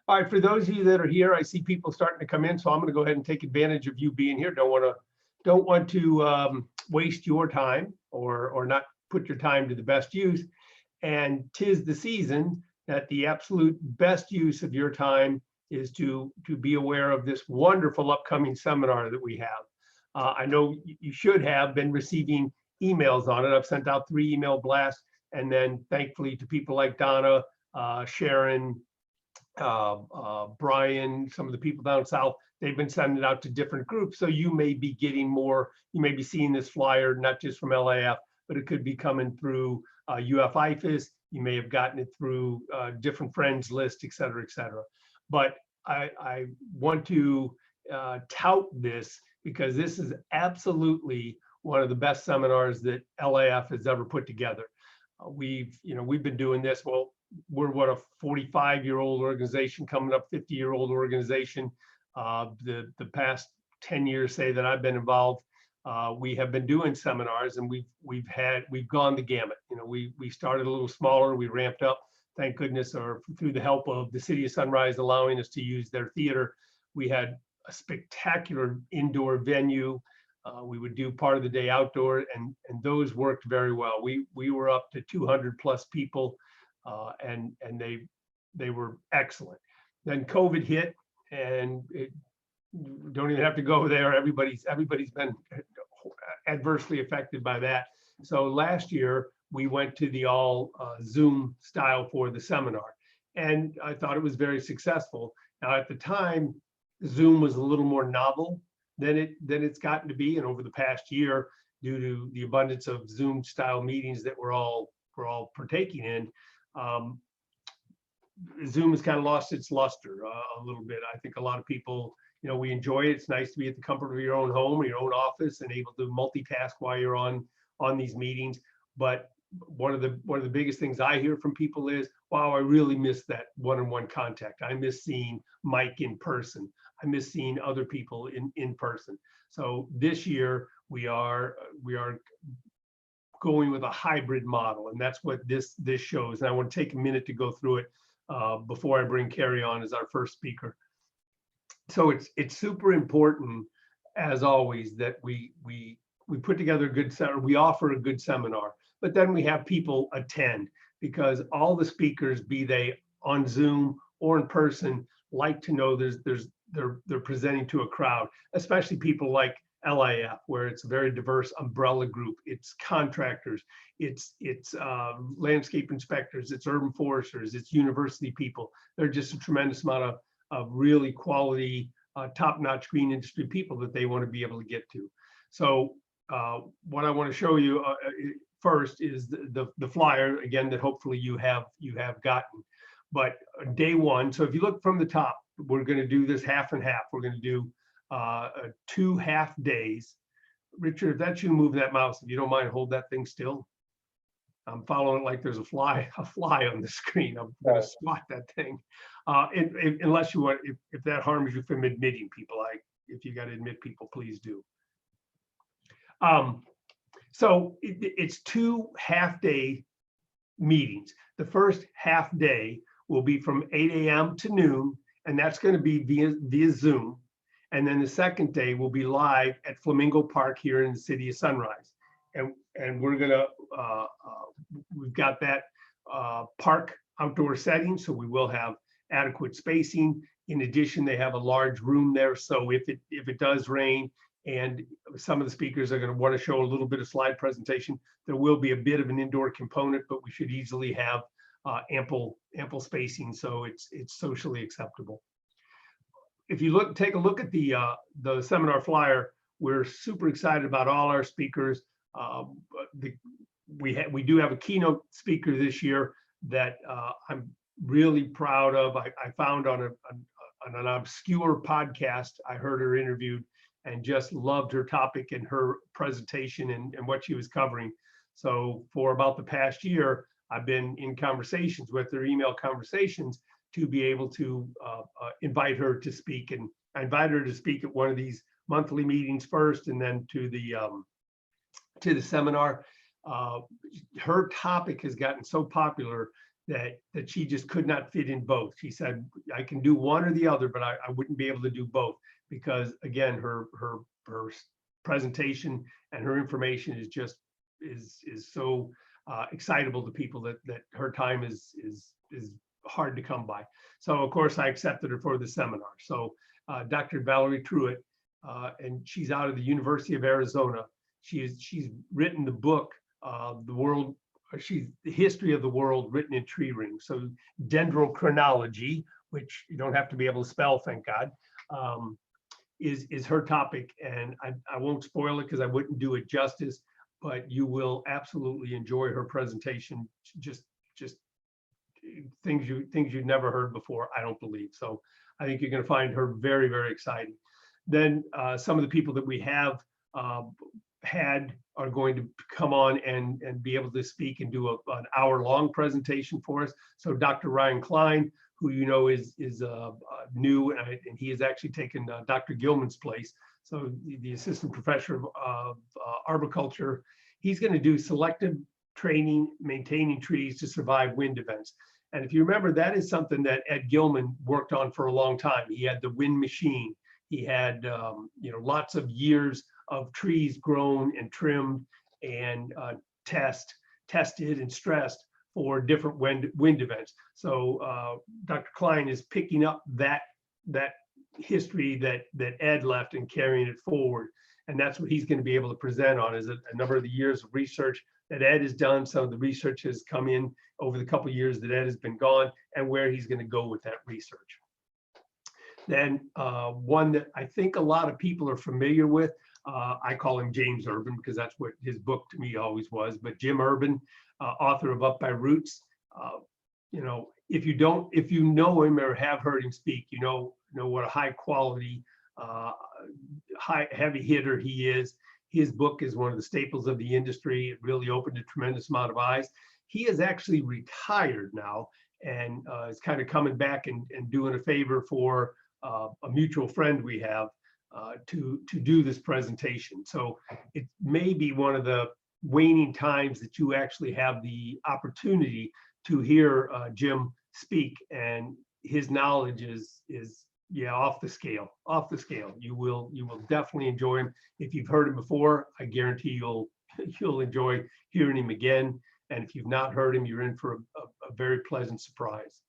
All right, for those of you that are here, I see people starting to come in, so I'm going to go ahead and take advantage of you being here. Don't want to waste your time or not put your time to the best use. And 'tis the season that the absolute best use of your time is to be aware of this wonderful upcoming seminar that we have. I know you should have been receiving emails on it. I've sent out 3 email blasts, and then thankfully to people like Donna, Sharon, Brian, some of the people down south, they've been sending it out to different groups. So you may be getting more, you may be seeing this flyer, not just from LIAF, but it could be coming through UF-IFAS. You may have gotten it through different friends list, et cetera, et cetera. But I want to tout this because this is absolutely one of the best seminars that LIAF has ever put together. We've been doing this. Well, we're what, a 45-year-old organization, coming up 50-year-old organization. The past 10 years, say, that I've been involved, we have been doing seminars, and we've gone the gamut. We started a little smaller, we ramped up, thank goodness, or through the help of the City of Sunrise allowing us to use their theater. We had a spectacular indoor venue. We would do part of the day outdoor, and those worked very well. We were up to 200 plus people, and they were excellent. Then COVID hit, and don't even have to go there. Everybody's been adversely affected by that. So last year we went to the all Zoom style for the seminar, and I thought it was very successful. Now at the time, Zoom was a little more novel than it's gotten to be, and over the past year, due to the abundance of Zoom style meetings that we're all partaking in, Zoom has kind of lost its luster a little bit. I think a lot of people, we enjoy it. It's nice to be at the comfort of your own home or your own office and able to multitask while you're on these meetings. But one of the biggest things I hear from people is, wow, I really miss that one-on-one contact. I miss seeing Mike in person. I miss seeing other people in person. So this year we are going with a hybrid model, and that's what this shows. And I want to take a minute to go through it before I bring Carrie on as our first speaker. So it's super important, as always, that we put together a good seminar. We offer a good seminar, but then we have people attend, because all the speakers, be they on Zoom or in person, like to know they're presenting to a crowd, especially people like LIAF, where it's a very diverse umbrella group. It's contractors, it's landscape inspectors, it's urban foresters, it's university people. They're just a tremendous amount of really quality, top-notch green industry people that they want to be able to get to. So what I want to show you first is the flyer, again, that hopefully you have gotten. But day one, so if you look from the top, we're going to do this half and half. We're going to do 2 half days. Richard, if that's you moving that mouse, if you don't mind, hold that thing still. I'm following it like there's a fly on the screen. I'm going to swat that thing. Unless you want, if that harms you from admitting people, if you got to admit people, please do. So it's 2 half-day meetings. The first half day will be from 8 a.m. to noon, and that's going to be via Zoom. And then the second day will be live at Flamingo Park here in the City of Sunrise. And we're gonna, we've got that park outdoor setting, so we will have adequate spacing. In addition, they have a large room there, so if it does rain and some of the speakers are going to want to show a little bit of slide presentation, there will be a bit of an indoor component, but we should easily have ample spacing, so it's socially acceptable. If you take a look at the seminar flyer, we're super excited about all our speakers. We do have a keynote speaker this year that I'm really proud of. I found on an obscure podcast. I heard her interviewed and just loved her topic and her presentation and what she was covering. So for about the past year, I've been in conversations with her, email conversations, to be able to invite her to speak. And I invited her to speak at one of these monthly meetings first, and then to the seminar. Her topic has gotten so popular that she just could not fit in both. She said, I can do one or the other, but I wouldn't be able to do both because, again, her presentation and her information is just is so excitable to people that her time is hard to come by. So of course I accepted her for the seminar. So Dr. Valerie Truitt, and she's out of the University of Arizona. She's written the book, she's the history of the world written in tree rings. So dendrochronology, which you don't have to be able to spell, thank God, is her topic. And I won't spoil it because I wouldn't do it justice, but you will absolutely enjoy her presentation. Just things you'd never heard before, I don't believe. So I think you're going to find her very, very exciting. Then some of the people that we have had are going to come on and be able to speak and do an hour-long presentation for us. So Dr. Ryan Klein, who you know is new, and he has actually taken Dr. Gilman's place. So the assistant professor of arboriculture, he's going to do selective training, maintaining trees to survive wind events. And if you remember, that is something that Ed Gilman worked on for a long time. He had the wind machine. He had lots of years of trees grown and trimmed and tested and stressed for different wind events. So Dr. Klein is picking up that history that Ed left and carrying it forward. And that's what he's going to be able to present on, is a number of the years of research that Ed has done. Some of the research has come in over the couple of years that Ed has been gone, and where he's going to go with that research. Then one that I think a lot of people are familiar with, I call him James Urban because that's what his book to me always was, but Jim Urban, author of Up by Roots. If you know him or have heard him speak, you know what a high quality, heavy hitter he is. His book is one of the staples of the industry. It really opened a tremendous amount of eyes. He is actually retired now and is kind of coming back and doing a favor for a mutual friend we have to do this presentation. So it may be one of the waning times that you actually have the opportunity to hear Jim speak, and his knowledge is off the scale. You will definitely enjoy him. If you've heard him before, I guarantee you'll enjoy hearing him again. And if you've not heard him, you're in for a very pleasant surprise.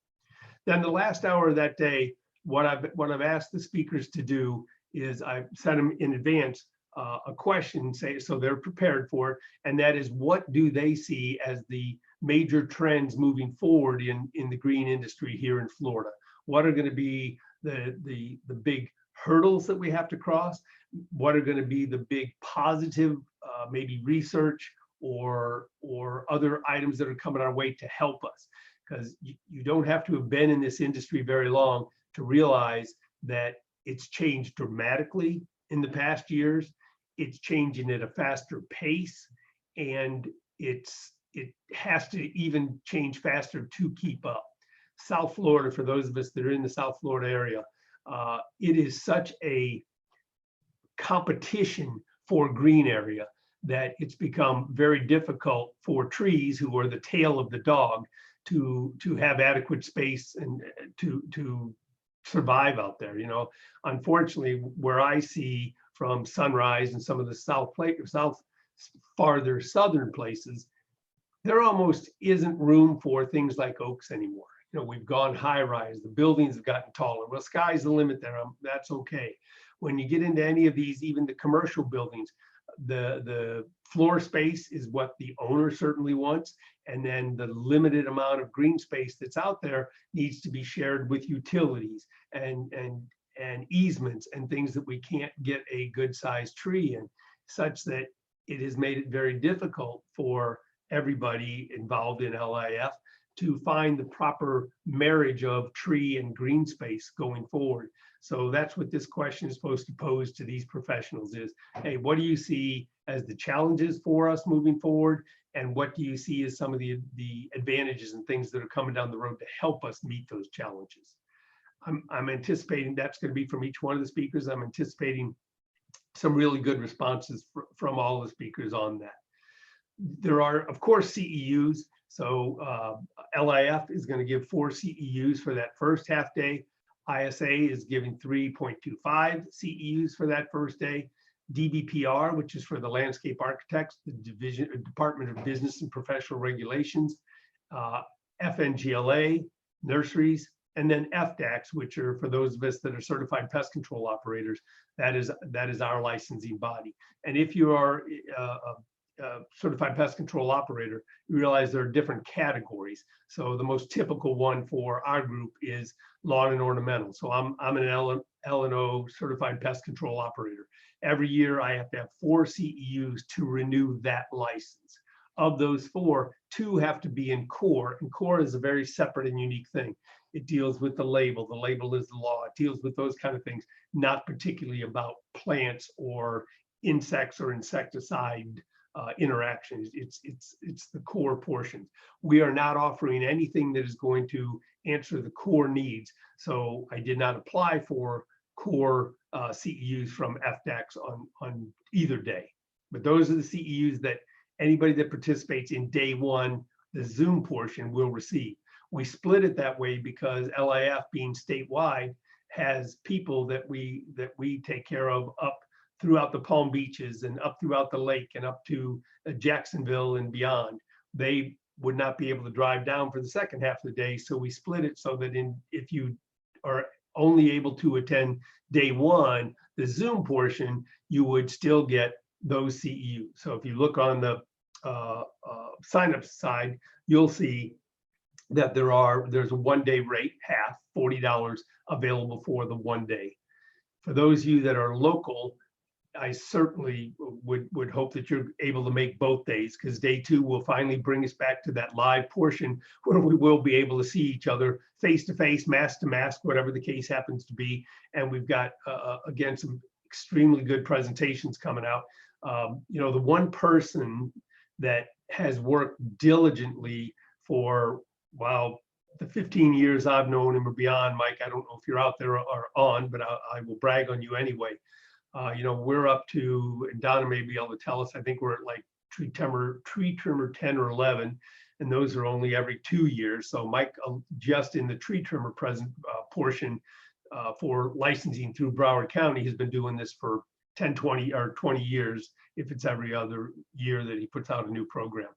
Then the last hour of that day, what I've asked the speakers to do is I've sent them in advance a question, so they're prepared for it, and that is, what do they see as the major trends moving forward in the green industry here in Florida? What are going to be the big hurdles that we have to cross? What are going to be the big positive maybe research or other items that are coming our way to help us? Because you don't have to have been in this industry very long to realize that it's changed dramatically in the past years. It's changing at a faster pace, and it has to even change faster to keep up. South Florida, for those of us that are in the South Florida area, it is such a competition for green area that it's become very difficult for trees, who are the tail of the dog, to have adequate space and to survive out there. Unfortunately, where I see from Sunrise and some of the farther southern places, there almost isn't room for things like oaks anymore. We've gone high rise, the buildings have gotten taller. Well, sky's the limit there. That's okay. When you get into any of these, even the commercial buildings, the floor space is what the owner certainly wants, and then the limited amount of green space that's out there needs to be shared with utilities and easements and things that we can't get a good sized tree in, such that it has made it very difficult for everybody involved in LIAF to find the proper marriage of tree and green space going forward. So that's what this question is supposed to pose to these professionals is, hey, what do you see as the challenges for us moving forward? And what do you see as some of the advantages and things that are coming down the road to help us meet those challenges? I'm anticipating that's going to be from each one of the speakers. I'm anticipating some really good responses from all the speakers on that. There are, of course, CEUs. So LIF is going to give 4 CEUs for that first half day. ISA is giving 3.25 CEUs for that first day. DBPR, which is for the landscape architects, the Department of Business and Professional Regulations, FNGLA, nurseries, and then FDACs, which are for those of us that are certified pest control operators. That is our licensing body. And if you are a certified pest control operator, you realize there are different categories. So the most typical one for our group is lawn and ornamental. So I'm an L&O certified pest control operator. Every year I have to have 4 CEUs to renew that license. Of those 4, 2 have to be in core, and core is a very separate and unique thing. It deals with the label. The label is the law. It deals with those kind of things, not particularly about plants or insects or insecticide interactions. It's the core portions. We are not offering anything that is going to answer the core needs. So I did not apply for core CEUs from FDACs on either day. But those are the CEUs that anybody that participates in day 1, the Zoom portion, will receive. We split it that way because LIF, being statewide, has people that we take care of up throughout the Palm Beaches and up throughout the lake and up to Jacksonville and beyond. They would not be able to drive down for the second half of the day. So we split it so that if you are only able to attend day 1, the Zoom portion, you would still get those CEUs. So if you look on the sign-up side, you'll see that there's a 1-day rate, half, $40 available for the 1 day. For those of you that are local, I certainly would hope that you're able to make both days, because day 2 will finally bring us back to that live portion where we will be able to see each other face to face, mask to mask, whatever the case happens to be. And we've got, again, some extremely good presentations coming out. You know, the one person that has worked diligently for, wow, the 15 years I've known him or beyond, Mike, I don't know if you're out there or on, but I will brag on you anyway. You know, we're up to, and Donna may be able to tell us, I think we're at like tree trimmer 10 or 11, and those are only every 2 years. So Mike, just in the tree trimmer portion for licensing through Broward County, has been doing this for 10, 20 or 20 years, if it's every other year that he puts out a new program.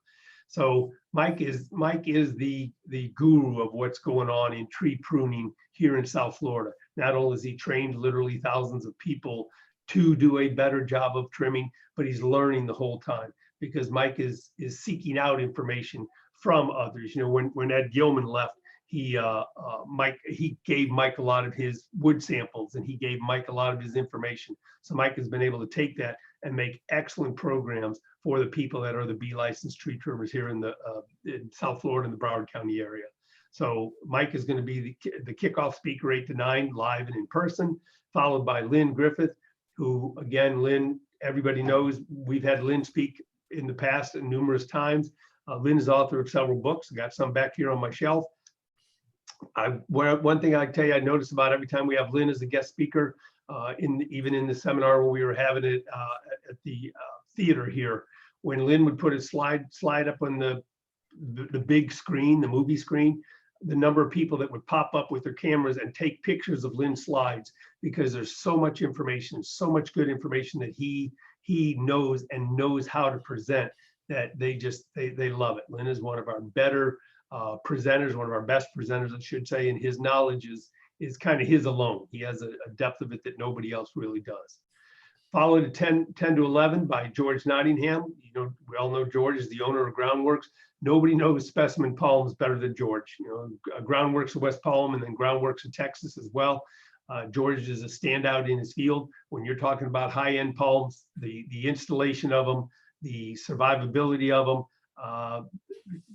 So Mike is the guru of what's going on in tree pruning here in South Florida. Not only has he trained literally thousands of people to do a better job of trimming, but he's learning the whole time, because Mike is seeking out information from others. You know, when Ed Gilman left, he gave Mike a lot of his wood samples, and he gave Mike a lot of his information. So Mike has been able to take that and make excellent programs for the people that are the B licensed tree trimmers here in South Florida and the Broward County area. So Mike is going to be the kickoff speaker 8 to 9 live and in person, followed by Lynn Griffith, who, again, Lynn, everybody knows, we've had Lynn speak in the past numerous times. Lynn is the author of several books. I got some back here on my shelf. One thing I tell you, I notice about every time we have Lynn as a guest speaker, even in the seminar when we were having it at the theater here, when Lynn would put a slide up on the big screen, the movie screen, the number of people that would pop up with their cameras and take pictures of Lynn's slides, because there's so much information, so much good information that he knows and knows how to present, that they love it. Lynn is one of our better presenters, one of our best presenters, I should say, and his knowledge is kind of his alone. He has a depth of it that nobody else really does. Followed at 10 to 11 by George Nottingham. You know, we all know George is the owner of Groundworks. Nobody knows specimen palms better than George. You know, Groundworks of West Palm and then Groundworks of Texas as well. George is a standout in his field. When you're talking about high-end palms, the installation of them, the survivability of them,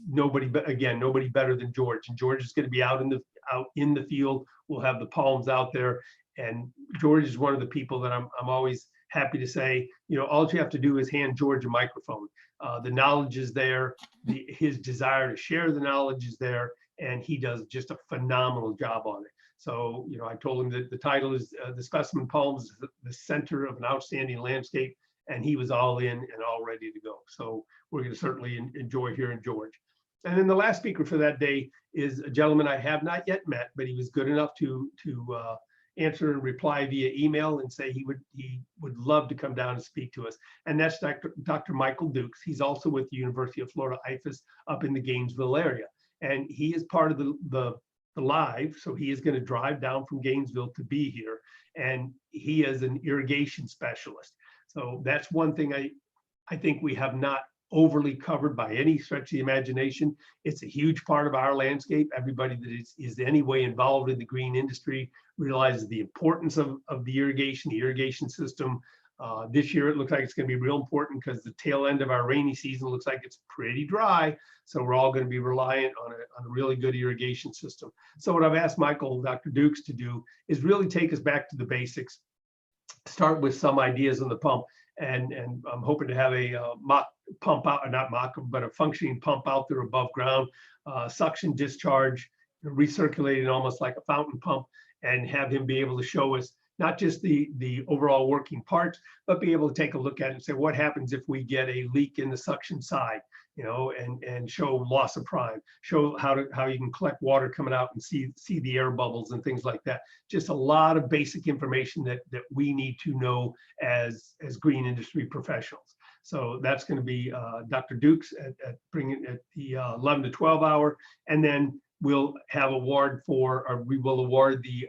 nobody better than George. And George is going to be out in the field. We'll have the palms out there, and George is one of the people that I'm always happy to say, you know, all you have to do is hand George a microphone. The knowledge is there, his desire to share the knowledge is there, and he does just a phenomenal job on it. So, you know, I told him that the title is The Specimen Palms, the Center of an Outstanding Landscape, and he was all in and all ready to go. So we're going to certainly enjoy hearing George. And then the last speaker for that day is a gentleman I have not yet met, but he was good enough to answer and reply via email and say he would love to come down and speak to us. And that's Dr. Michael Dukes. He's also with the University of Florida IFAS up in the Gainesville area. And he is part of the live, so he is going to drive down from Gainesville to be here. And he is an irrigation specialist. So that's one thing I think we have not overly covered by any stretch of the imagination. It's a huge part of our landscape. Everybody that is any way involved in the green industry realizes the importance of the irrigation system. This year, it looks like it's going to be real important because the tail end of our rainy season looks like it's pretty dry. So we're all going to be reliant on a really good irrigation system. So what I've asked Dr. Dukes to do is really take us back to the basics, start with some ideas on the pump. And I'm hoping to have a mock pump out, not mock, but a functioning pump out there above ground, suction discharge, recirculating almost like a fountain pump, and have him be able to show us not just the overall working parts, but be able to take a look at it and say, what happens if we get a leak in the suction side, and show loss of prime, show how you can collect water coming out and see the air bubbles and things like that. Just a lot of basic information that we need to know as green industry professionals. So that's going to be Dr. Dukes at the 11 to 12 hour, and then we'll have we will award the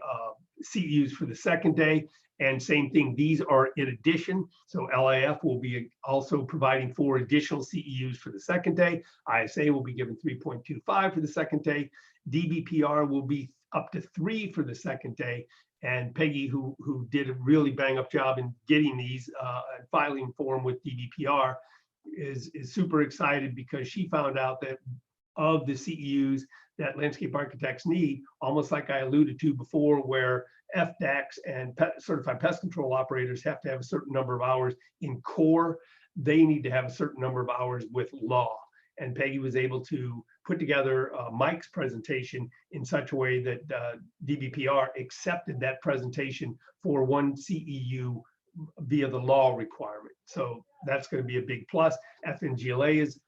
CEUs for the second day. And same thing, these are in addition. So LIAF will be also providing 4 additional CEUs for the second day. ISA will be given 3.25 for the second day. DBPR will be up to 3 for the second day. And Peggy, who did a really bang up job in getting these and filing for them with DBPR, is super excited because she found out that of the CEUs that landscape architects need, almost like I alluded to before, where FDACs and certified pest control operators have to have a certain number of hours in core, they need to have a certain number of hours with law. And Peggy was able to put together Mike's presentation in such a way that DBPR accepted that presentation for 1 CEU via the law requirement. So that's going to be a big plus. FNGLA is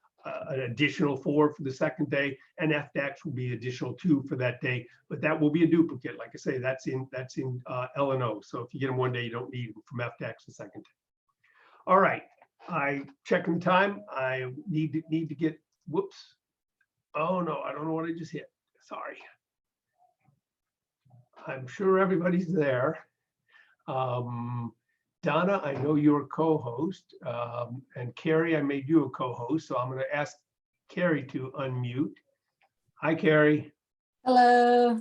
an additional 4 for the second day, and FDACs will be additional 2 for that day, but that will be a duplicate. Like I say, that's in L&O. So if you get them one day, you don't need them from FDACs the second day. All right, I checking time. I need to get, whoops. Oh no, I don't know what I just hit. Sorry. I'm sure everybody's there. Donna, I know you're a co-host, and Carrie, I made you a co-host, so I'm going to ask Carrie to unmute. Hi, Carrie. Hello.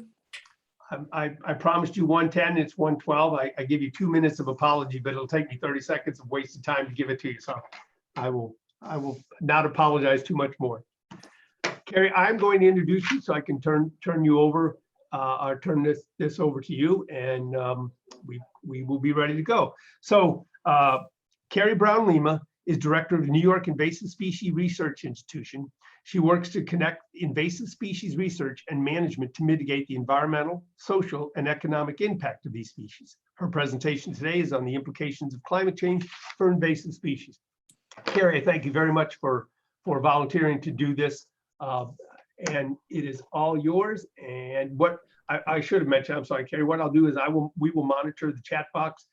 I promised you 110, it's 112. I give you 2 minutes of apology, but it'll take me 30 seconds of wasted time to give it to you. So I will not apologize too much more. Carrie, I'm going to introduce you so I can turn you over, or turn this over to you, and we will be ready to go. So Carrie Brown Lima is director of the New York Invasive Species Research Institution. She works to connect invasive species research and management to mitigate the environmental, social, and economic impact of these species. Her presentation today is on the implications of climate change for invasive species. Carrie, thank you very much for volunteering to do this. And it is all yours. And what I should have mentioned, I'm sorry, Carrie, what I'll do is we will monitor the chat box.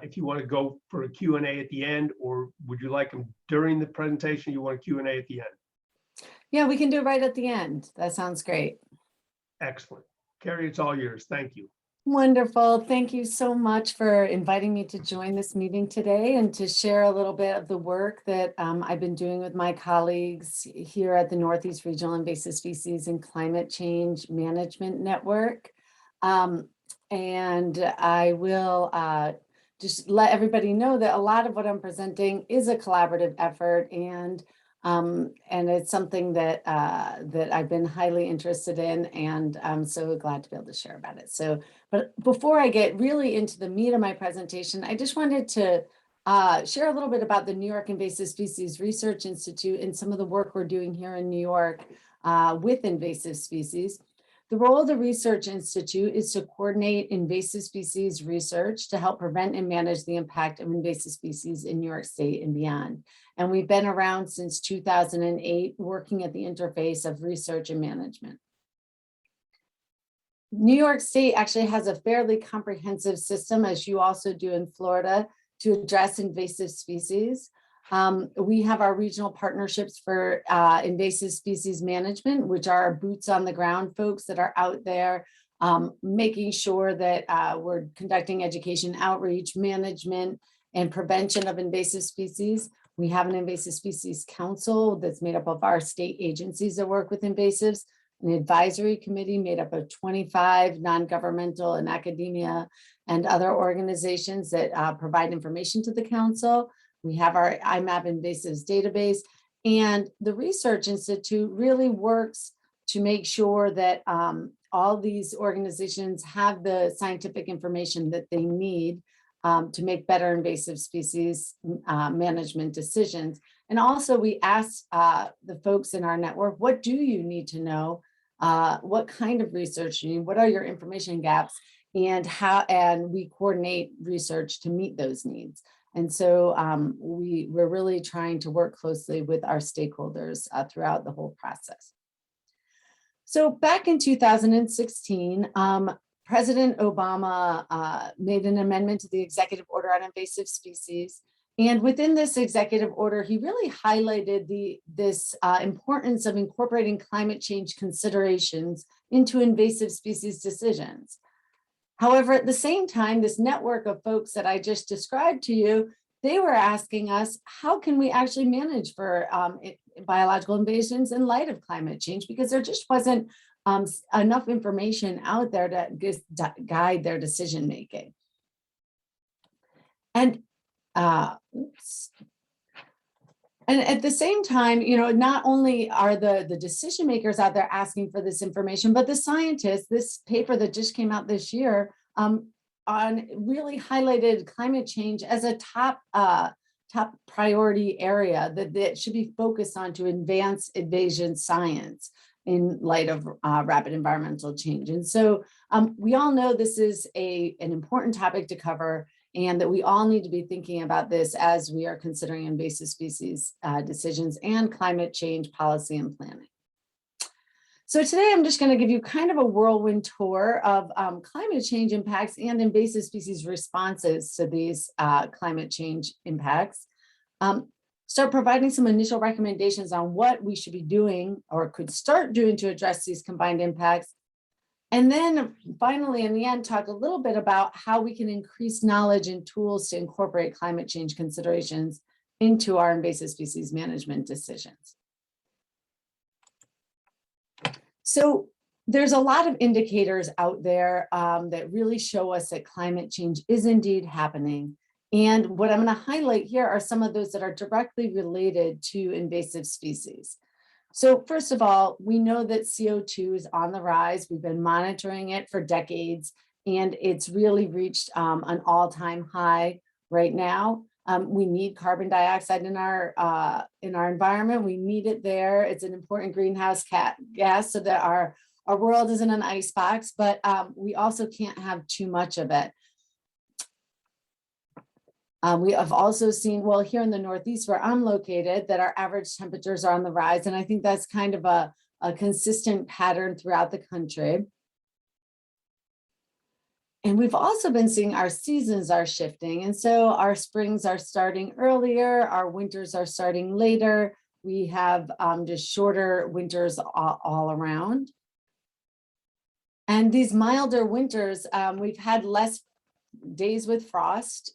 If you want to go for a Q&A at the end, or would you like them during the presentation? You want a Q&A at the end? Yeah, we can do it right at the end. That sounds great. Excellent. Carrie, it's all yours. Thank you. Wonderful. Thank you so much for inviting me to join this meeting today and to share a little bit of the work that I've been doing with my colleagues here at the Northeast Regional Invasive Species and Climate Change Management Network. And I will just let everybody know that a lot of what I'm presenting is a collaborative effort, and it's something that that I've been highly interested in, and I'm so glad to be able to share about it. So, but before I get really into the meat of my presentation, I just wanted to share a little bit about the New York Invasive Species Research Institute and some of the work we're doing here in New York with invasive species. The role of the Research Institute is to coordinate invasive species research to help prevent and manage the impact of invasive species in New York State and beyond. And we've been around since 2008, working at the interface of research and management. New York State actually has a fairly comprehensive system, as you also do in Florida, to address invasive species. We have our regional partnerships for invasive species management, which are our boots on the ground folks that are out there making sure that we're conducting education, outreach, management, and prevention of invasive species. We have an invasive species council that's made up of our state agencies that work with invasives, an advisory committee made up of 25 non-governmental and academia and other organizations that provide information to the council. We have our IMAP invasives database, and the Research Institute really works to make sure that all these organizations have the scientific information that they need to make better invasive species management decisions. And also we ask the folks in our network, what do you need to know? What kind of research you need? What are your information gaps? And we coordinate research to meet those needs. And so we're really trying to work closely with our stakeholders throughout the whole process. So back in 2016, President Obama made an amendment to the executive order on invasive species. And within this executive order, he really highlighted this importance of incorporating climate change considerations into invasive species decisions. However, at the same time, this network of folks that I just described to you, they were asking us, how can we actually manage for biological invasions in light of climate change? Because there just wasn't enough information out there to guide their decision making. And at the same time, not only are the decision makers out there asking for this information, but the scientists, this paper that just came out this year really highlighted climate change as a top priority area that should be focused on to advance invasion science in light of rapid environmental change. And so we all know this is an important topic to cover, and that we all need to be thinking about this as we are considering invasive species decisions and climate change policy and planning. So today I'm just going to give you kind of a whirlwind tour of climate change impacts and invasive species responses to these climate change impacts. Start providing some initial recommendations on what we should be doing or could start doing to address these combined impacts. And then finally, in the end, talk a little bit about how we can increase knowledge and tools to incorporate climate change considerations into our invasive species management decisions. So there's a lot of indicators out there that really show us that climate change is indeed happening. And what I'm going to highlight here are some of those that are directly related to invasive species. So first of all, we know that CO2 is on the rise. We've been monitoring it for decades, and it's really reached an all-time high right now. We need carbon dioxide in our environment. We need it there. It's an important greenhouse gas so that our world isn't an icebox, but we also can't have too much of it. We have also seen, well, here in the Northeast where I'm located, that our average temperatures are on the rise. And I think that's kind of a consistent pattern throughout the country. And we've also been seeing our seasons are shifting. And so our springs are starting earlier, our winters are starting later. We have just shorter winters all around. And these milder winters, we've had less days with frost.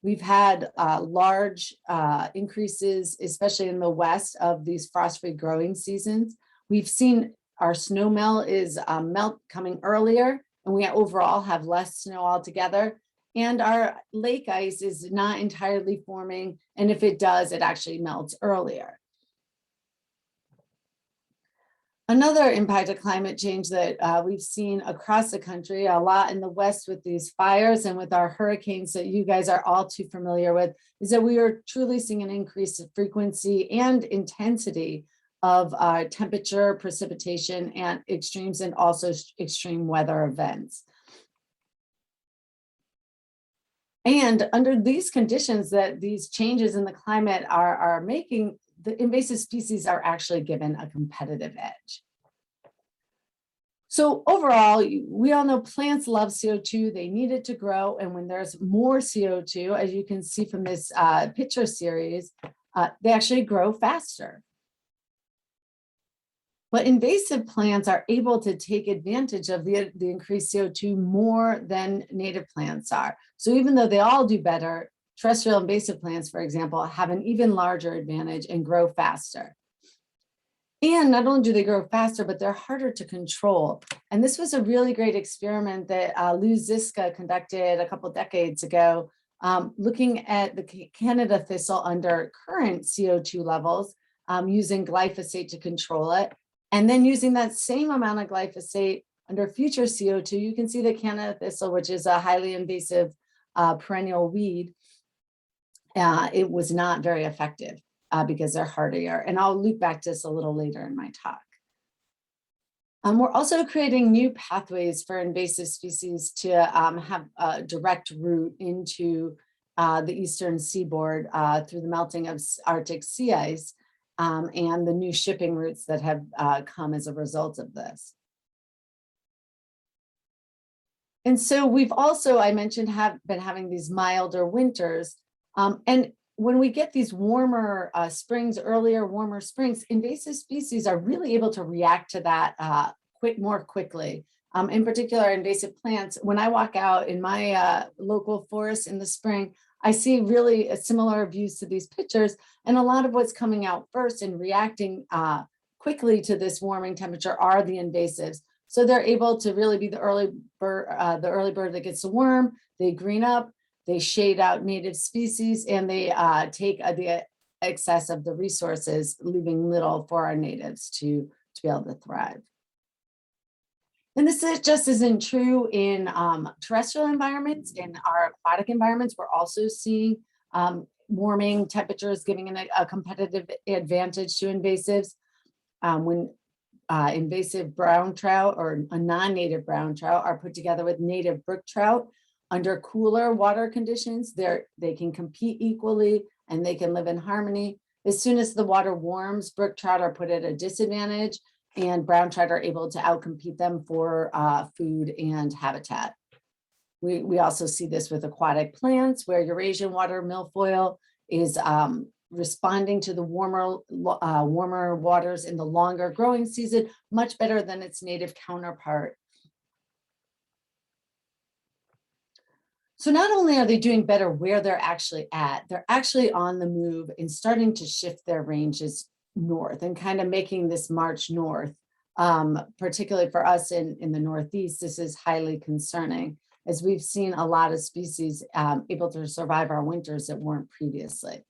We've had large increases, especially in the west, of these frost-free growing seasons. We've seen our snow melt is melt coming earlier, and we overall have less snow altogether. And our lake ice is not entirely forming, and if it does, it actually melts earlier. Another impact of climate change that we've seen across the country, a lot in the West with these fires and with our hurricanes that you guys are all too familiar with, is that we are truly seeing an increase in frequency and intensity of temperature, precipitation, and extremes, and also extreme weather events. And under these conditions that these changes in the climate are making, the invasive species are actually given a competitive edge. So overall, we all know plants love CO2, they need it to grow. And when there's more CO2, as you can see from this picture series, they actually grow faster. But invasive plants are able to take advantage of the increased CO2 more than native plants are. So even though they all do better, terrestrial invasive plants, for example, have an even larger advantage and grow faster. And not only do they grow faster, but they're harder to control. And this was a really great experiment that Lou Ziska conducted a couple decades ago, looking at the Canada thistle under current CO2 levels, using glyphosate to control it. And then using that same amount of glyphosate under future CO2, you can see the Canada thistle, which is a highly invasive perennial weed. It was not very effective because they're hardier. And I'll loop back to this a little later in my talk. We're also creating new pathways for invasive species to have a direct route into the eastern seaboard through the melting of Arctic sea ice. And the new shipping routes that have come as a result of this. And so we've also, I mentioned, have been having these milder winters. And when we get these warmer springs, earlier warmer springs, invasive species are really able to react to that more quickly. In particular, invasive plants, when I walk out in my local forest in the spring, I see really similar views to these pictures, and a lot of what's coming out first and reacting quickly to this warming temperature are the invasives. So they're able to really be the early bird that gets the worm. They green up, they shade out native species, and they take the excess of the resources, leaving little for our natives to be able to thrive. And this just isn't true in terrestrial environments. In our aquatic environments, we're also seeing warming temperatures giving a competitive advantage to invasives. When invasive brown trout or a non-native brown trout are put together with native brook trout under cooler water conditions, they can compete equally and they can live in harmony. As soon as the water warms, brook trout are put at a disadvantage, and brown trout are able to outcompete them for food and habitat. We also see this with aquatic plants, where Eurasian water milfoil is responding to the warmer waters in the longer growing season much better than its native counterpart. So not only are they doing better where they're actually at, they're actually on the move and starting to shift their ranges north and kind of making this march north. Particularly for us in the Northeast, this is highly concerning, as we've seen a lot of species able to survive our winters that weren't previously.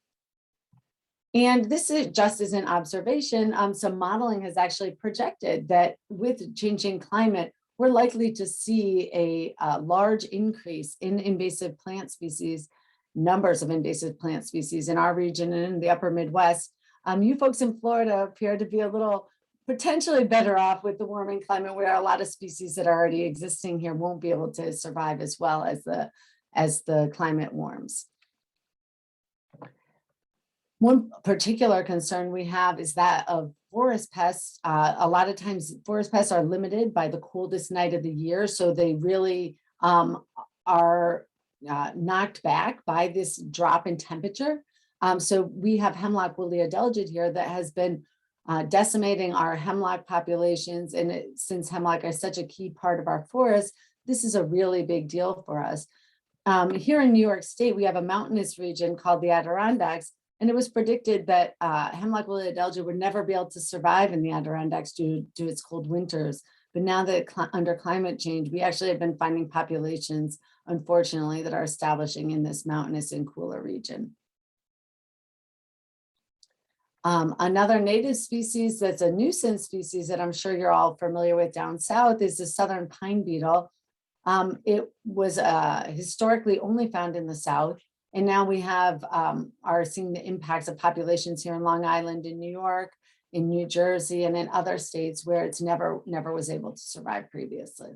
And this is just as an observation. Some modeling has actually projected that with changing climate, we're likely to see a large increase in invasive plant species, numbers of invasive plant species in our region and in the upper Midwest. You folks in Florida appear to be a little potentially better off with the warming climate, where a lot of species that are already existing here won't be able to survive as well as the climate warms. One particular concern we have is that of forest pests. A lot of times forest pests are limited by the coldest night of the year, so they really are knocked back by this drop in temperature. So we have hemlock woolly adelgid here that has been decimating our hemlock populations. And since hemlock is such a key part of our forest, this is a really big deal for us. Here in New York State, we have a mountainous region called the Adirondacks, and it was predicted that hemlock woolly adelgid would never be able to survive in the Adirondacks due to its cold winters. But now that under climate change, we actually have been finding populations, unfortunately, that are establishing in this mountainous and cooler region. Another native species that's a nuisance species that I'm sure you're all familiar with down south is the southern pine beetle. It was historically only found in the south, and now we have are seeing the impacts of populations here in Long Island in New York in New Jersey and in other states where it's never was able to survive previously.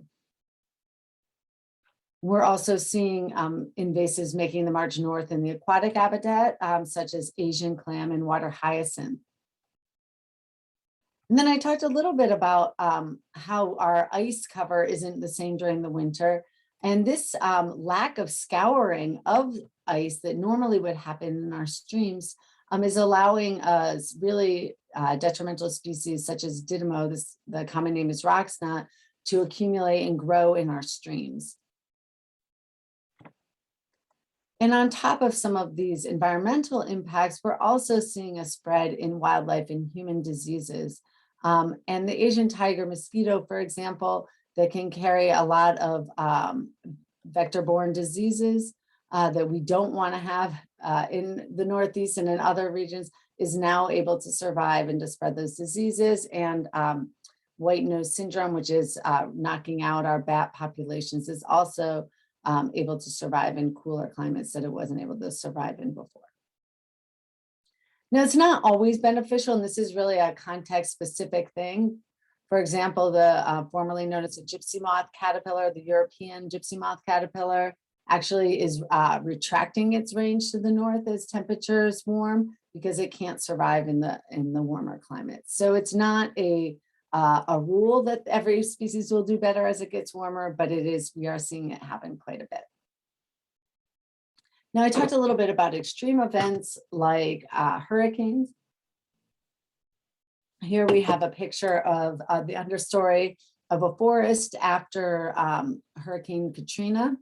We're also seeing invasives making the march north in the aquatic habitat, such as Asian clam and water hyacinth. And then I talked a little bit about how our ice cover isn't the same during the winter. And this lack of scouring of ice that normally would happen in our streams is allowing us really detrimental species such as Didymo, the common name is rocksnot, to accumulate and grow in our streams. And on top of some of these environmental impacts, we're also seeing a spread in wildlife and human diseases. And the Asian tiger mosquito, for example, that can carry a lot of vector-borne diseases that we don't want to have in the Northeast and in other regions, is now able to survive and to spread those diseases. And white nose syndrome, which is knocking out our bat populations, is also able to survive in cooler climates that it wasn't able to survive in before. Now, it's not always beneficial, and this is really a context-specific thing. For example, the formerly known as the gypsy moth caterpillar, the European gypsy moth caterpillar, actually is retracting its range to the north as temperatures warm because it can't survive in the warmer climates. So it's not a rule that every species will do better as it gets warmer, but we are seeing it happen quite a bit. Now, I talked a little bit about extreme events like hurricanes. Here we have a picture of the understory of a forest after Hurricane Katrina.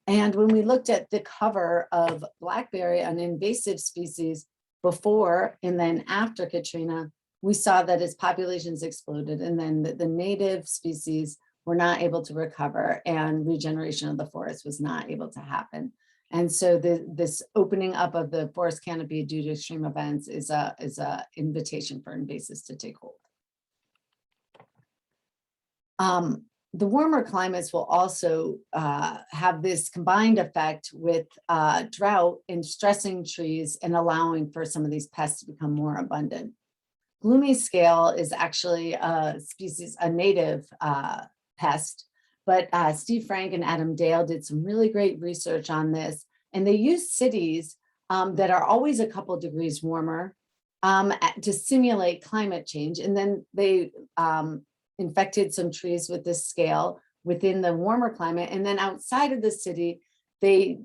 And when we looked at the cover of blackberry, an invasive species, before and then after Katrina, we saw that its populations exploded, and then the native species were not able to recover, and regeneration of the forest was not able to happen. And so this opening up of the forest canopy due to extreme events is a invitation for invasives to take hold. The warmer climates will also have this combined effect with drought and stressing trees and allowing for some of these pests to become more abundant. Gloomy scale is actually a species, a native pest, but Steve Frank and Adam Dale did some really great research on this, and they used cities that are always a couple degrees warmer to simulate climate change, and then they infected some trees with this scale within the warmer climate, and then outside of the city, they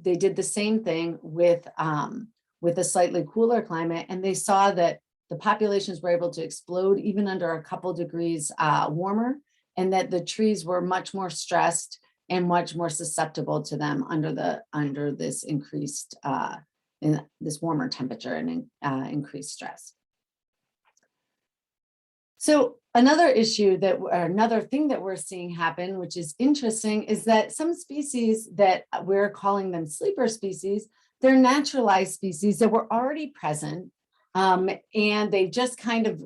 did the same thing with a slightly cooler climate, and they saw that the populations were able to explode even under a couple degrees warmer, and that the trees were much more stressed and much more susceptible to them under this increased in this warmer temperature and increased stress. So another issue another thing that we're seeing happen, which is interesting, is that some species that we're calling them sleeper species, they're naturalized species that were already present, and they've just kind of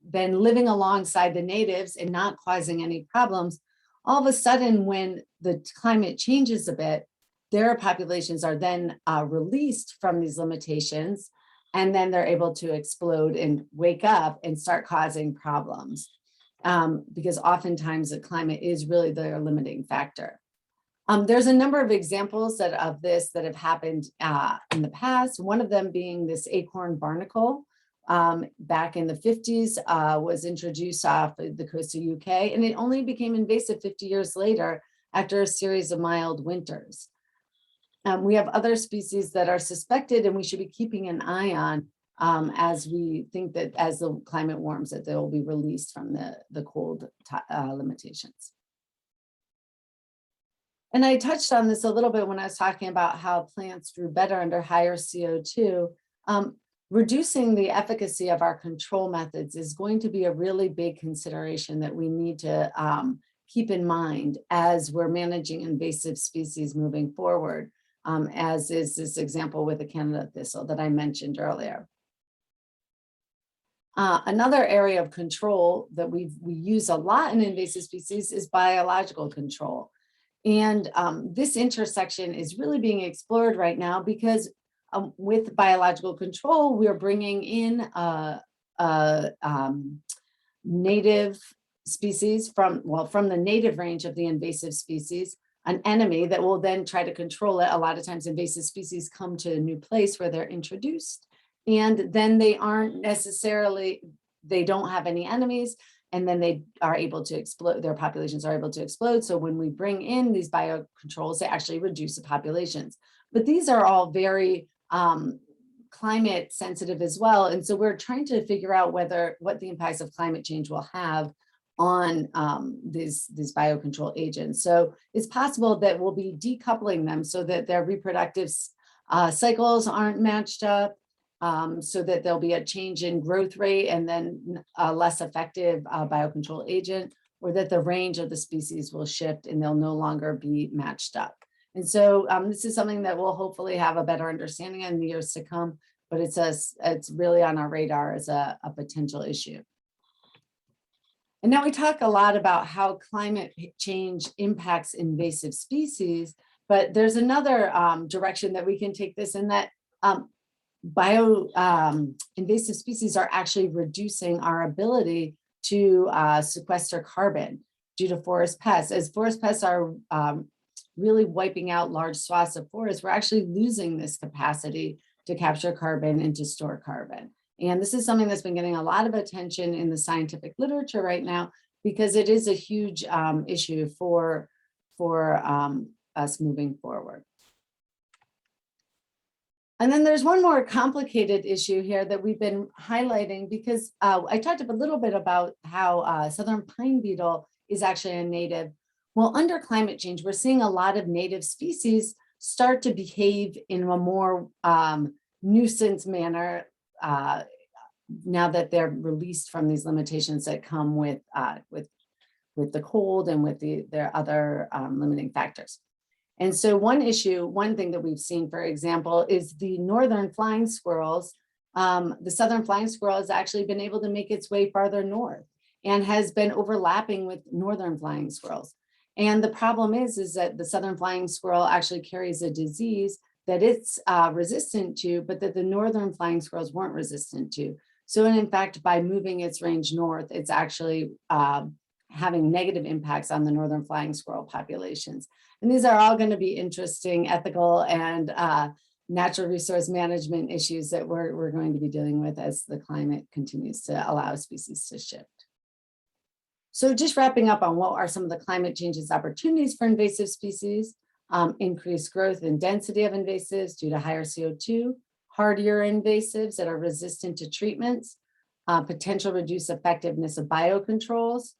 been living alongside the natives and not causing any problems. All of a sudden, when the climate changes a bit, their populations are then released from these limitations, and then they're able to explode and wake up and start causing problems, because oftentimes the climate is really their limiting factor. There's a number of examples of this that have happened in the past. One of them being this acorn barnacle, back in the 50s, was introduced off the coast of UK, and it only became invasive 50 years later after a series of mild winters. We have other species that are suspected, and we should be keeping an eye on as we think that as the climate warms, that they will be released from the cold limitations. And I touched on this a little bit when I was talking about how plants grew better under higher CO2. Reducing the efficacy of our control methods is going to be a really big consideration that we need to keep in mind as we're managing invasive species moving forward, as is this example with the Canada thistle that I mentioned earlier. Another area of control that we use a lot in invasive species is biological control. And this intersection is really being explored right now because with biological control, we're bringing in a native species from the native range of the invasive species, an enemy that will then try to control it. A lot of times invasive species come to a new place where they're introduced, and then they don't have any enemies, and then they are able to explode, their populations are able to explode. So when we bring in these biocontrols, they actually reduce the populations. But these are all very climate sensitive as well. And so we're trying to figure out what the impacts of climate change will have on these biocontrol agents. So it's possible that we'll be decoupling them so that their reproductive cycles aren't matched up, so that there'll be a change in growth rate and then a less effective biocontrol agent, or that the range of the species will shift and they'll no longer be matched up. And so this is something that we'll hopefully have a better understanding in the years to come, but it's really on our radar as a potential issue. And now we talk a lot about how climate change impacts invasive species, but there's another direction that we can take this, in that invasive species are actually reducing our ability to sequester carbon due to forest pests. As forest pests are really wiping out large swaths of forest, we're actually losing this capacity to capture carbon and to store carbon. And this is something that's been getting a lot of attention in the scientific literature right now, because it is a huge issue for us moving forward. And then there's one more complicated issue here that we've been highlighting, because I talked a little bit about how southern pine beetle is actually a native. Well, under climate change, we're seeing a lot of native species start to behave in a more nuisance manner now that they're released from these limitations that come with the cold and with their other limiting factors. And so one thing that we've seen, for example, is the northern flying squirrels. The southern flying squirrel has actually been able to make its way farther north and has been overlapping with northern flying squirrels. And the problem is that the southern flying squirrel actually carries a disease that it's resistant to, but that the northern flying squirrels weren't resistant to. So in fact, by moving its range north, it's actually having negative impacts on the northern flying squirrel populations. And these are all going to be interesting ethical and natural resource management issues that we're going to be dealing with as the climate continues to allow species to shift. So just wrapping up on what are some of the climate changes opportunities for invasive species: increased growth and density of invasives due to higher CO2, hardier invasives that are resistant to treatments, potential reduced effectiveness of biocontrols,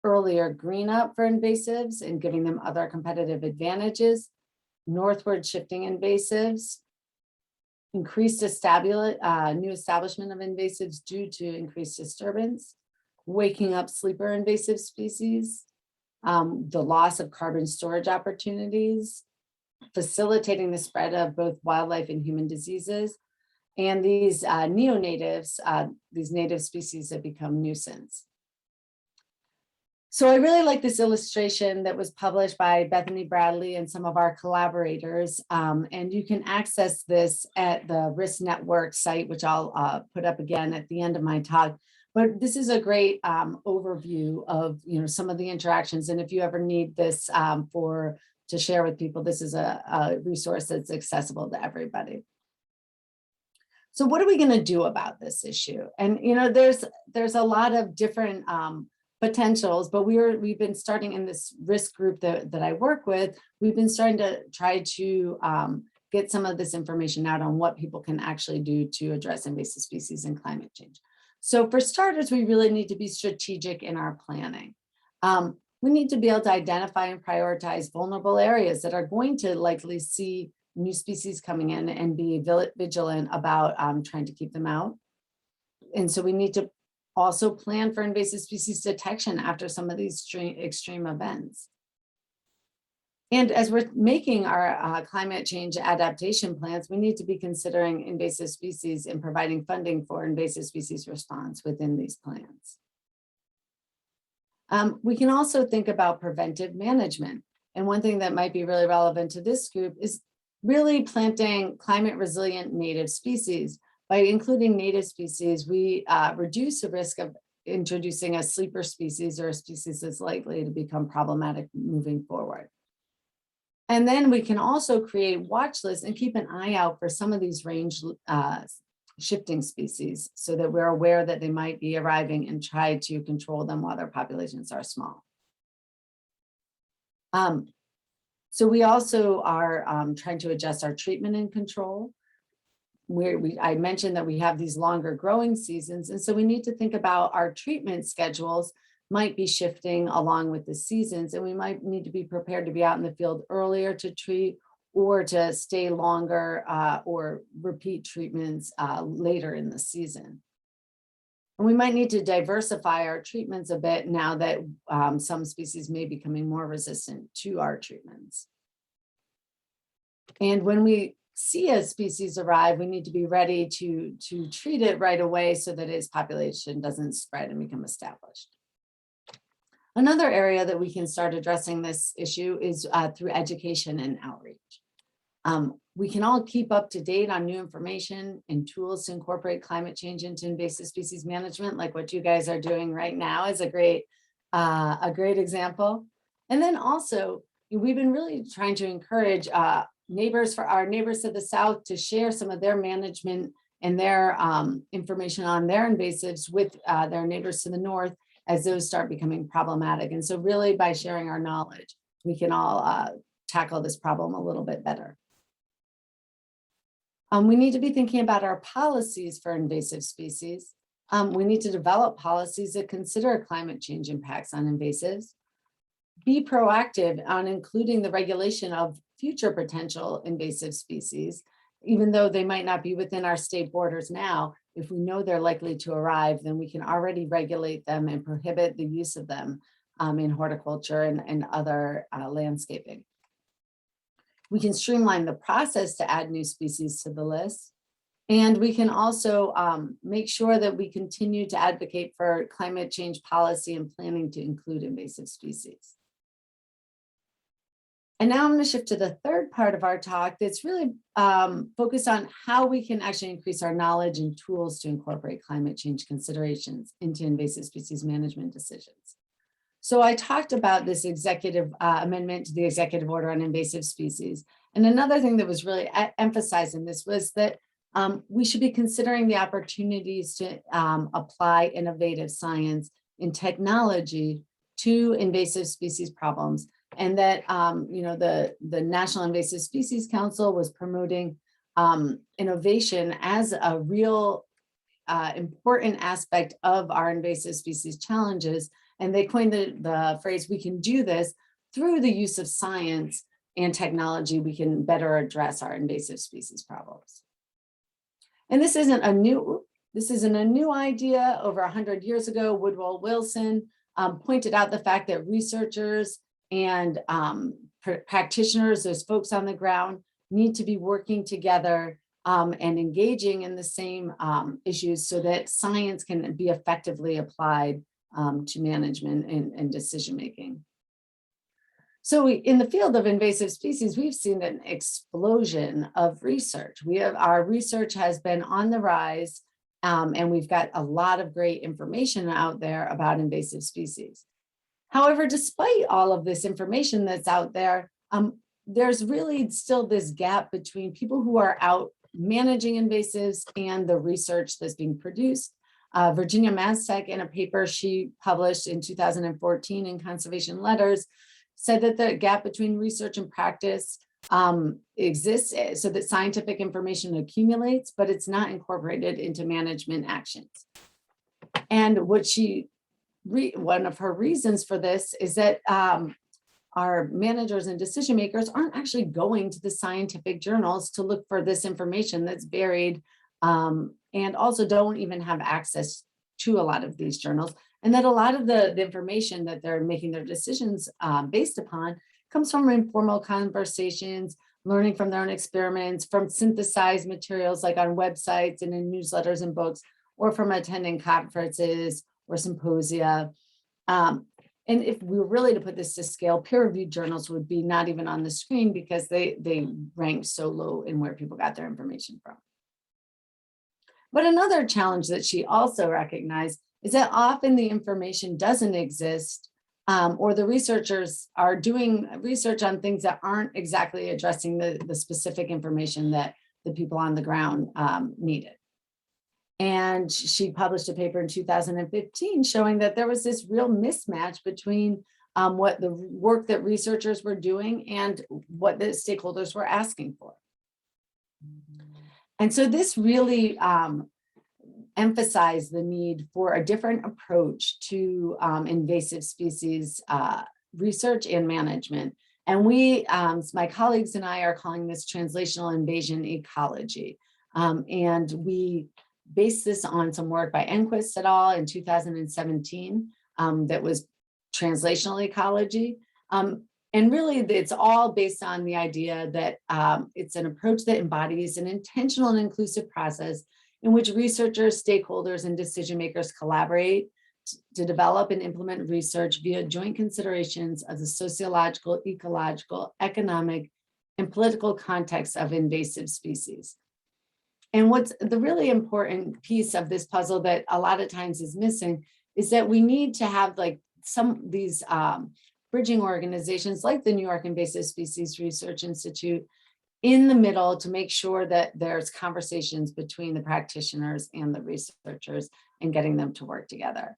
earlier green up for invasives and giving them other competitive advantages, northward shifting invasives, increased new establishment of invasives due to increased disturbance, waking up sleeper invasive species, the loss of carbon storage opportunities, facilitating the spread of both wildlife and human diseases, and these neonatives, these native species that become nuisance. So I really like this illustration that was published by Bethany Bradley and some of our collaborators. And you can access this at the Risk Network site, which I'll put up again at the end of my talk. But this is a great overview of some of the interactions. And if you ever need this to share with people, this is a resource that's accessible to everybody. So what are we going to do about this issue? And there's a lot of different potentials, but we've been starting in this risk group that I work with. We've been starting to try to get some of this information out on what people can actually do to address invasive species and climate change. So for starters, we really need to be strategic in our planning. We need to be able to identify and prioritize vulnerable areas that are going to likely see new species coming in and be vigilant about trying to keep them out. And so we need to also plan for invasive species detection after some of these extreme events. And as we're making our climate change adaptation plans, we need to be considering invasive species and providing funding for invasive species response within these plans. We can also think about preventive management. And one thing that might be really relevant to this group is really planting climate resilient native species by including native species, we reduce the risk of introducing a sleeper species or a species that's likely to become problematic moving forward. And then we can also create watch lists and keep an eye out for some of these range shifting species so that we're aware that they might be arriving and try to control them while their populations are small. So we also are trying to adjust our treatment and control. I mentioned that we have these longer growing seasons, and so we need to think about our treatment schedules might be shifting along with the seasons, and we might need to be prepared to be out in the field earlier to treat or to stay longer or repeat treatments later in the season. And we might need to diversify our treatments a bit now that some species may be becoming more resistant to our treatments. And when we see a species arrive, we need to be ready to treat it right away so that its population doesn't spread and become established. Another area that we can start addressing this issue is through education and outreach. We can all keep up to date on new information and tools to incorporate climate change into invasive species management, like what you guys are doing right now is a great example. And then also, we've been really trying to encourage our neighbors to the south to share some of their management and their information on their invasives with their neighbors to the north as those start becoming problematic. And so really by sharing our knowledge, we can all tackle this problem a little bit better. We need to be thinking about our policies for invasive species. We need to develop policies that consider climate change impacts on invasives. Be proactive on including the regulation of future potential invasive species, even though they might not be within our state borders now. If we know they're likely to arrive, then we can already regulate them and prohibit the use of them in horticulture and other landscaping. We can streamline the process to add new species to the list. And we can also make sure that we continue to advocate for climate change policy and planning to include invasive species. And now I'm going to shift to the third part of our talk that's really focused on how we can actually increase our knowledge and tools to incorporate climate change considerations into invasive species management decisions. So I talked about this executive amendment to the executive order on invasive species. And another thing that was really emphasized in this was that we should be considering the opportunities to apply innovative science and technology to invasive species problems. And that the National Invasive Species Council was promoting innovation as a real important aspect of our invasive species challenges. And they coined the phrase, we can do this through the use of science and technology, we can better address our invasive species problems. And this isn't a new idea. Over 100 years ago, Woodrow Wilson pointed out the fact that researchers and practitioners, those folks on the ground, need to be working together and engaging in the same issues so that science can be effectively applied to management and decision-making. So in the field of invasive species, we've seen an explosion of research. Our research has been on the rise, and we've got a lot of great information out there about invasive species. However, despite all of this information that's out there, there's really still this gap between people who are out managing invasives and the research that's being produced. Virginia Mastek, in a paper she published in 2014 in Conservation Letters, said that the gap between research and practice exists so that scientific information accumulates, but it's not incorporated into management actions. And one of her reasons for this is that our managers and decision makers aren't actually going to the scientific journals to look for this information that's buried, and also don't even have access to a lot of these journals. And that a lot of the information that they're making their decisions based upon comes from informal conversations, learning from their own experiments, from synthesized materials like on websites and in newsletters and books, or from attending conferences or symposia. And if we were really to put this to scale, peer-reviewed journals would be not even on the screen because they rank so low in where people got their information from. But another challenge that she also recognized is that often the information doesn't exist, or the researchers are doing research on things that aren't exactly addressing the specific information that the people on the ground needed. And she published a paper in 2015 showing that there was this real mismatch between what the work that researchers were doing and what the stakeholders were asking for. And so this really emphasized the need for a different approach to invasive species research and management. And we, my colleagues and I are calling this translational invasion ecology. And we based this on some work by Enquist et al. In 2017 that was translational ecology. And really, it's all based on the idea that it's an approach that embodies an intentional and inclusive process in which researchers, stakeholders, and decision makers collaborate to develop and implement research via joint considerations of the sociological, ecological, economic, and political context of invasive species. And what's the really important piece of this puzzle that a lot of times is missing is that we need to have like these bridging organizations like the New York Invasive Species Research Institute in the middle to make sure that there's conversations between the practitioners and the researchers and getting them to work together.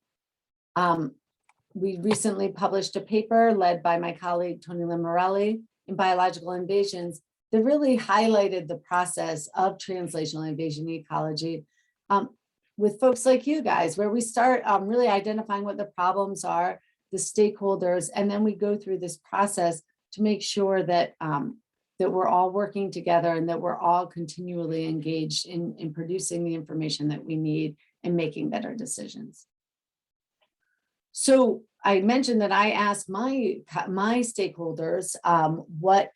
We recently published a paper led by my colleague, Tony Lamorelli, in Biological Invasions that really highlighted the process of translational invasion ecology with folks like you guys, where we start really identifying what the problems are, the stakeholders, and then we go through this process to make sure that that we're all working together and that we're all continually engaged in producing the information that we need and making better decisions. So I mentioned that I asked my stakeholders what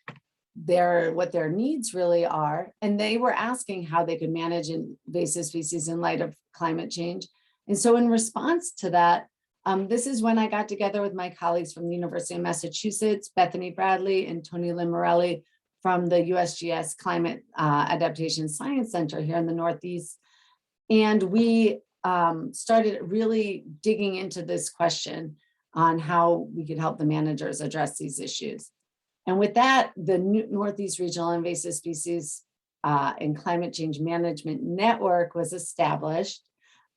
their needs really are, and they were asking how they could manage invasive species in light of climate change. And so in response to that, this is when I got together with my colleagues from the University of Massachusetts, Bethany Bradley and Tony Lamorelli from the USGS Climate Adaptation Science Center here in the Northeast. And we started really digging into this question on how we could help the managers address these issues. And with that, the Northeast Regional Invasive Species and Climate Change Management Network was established.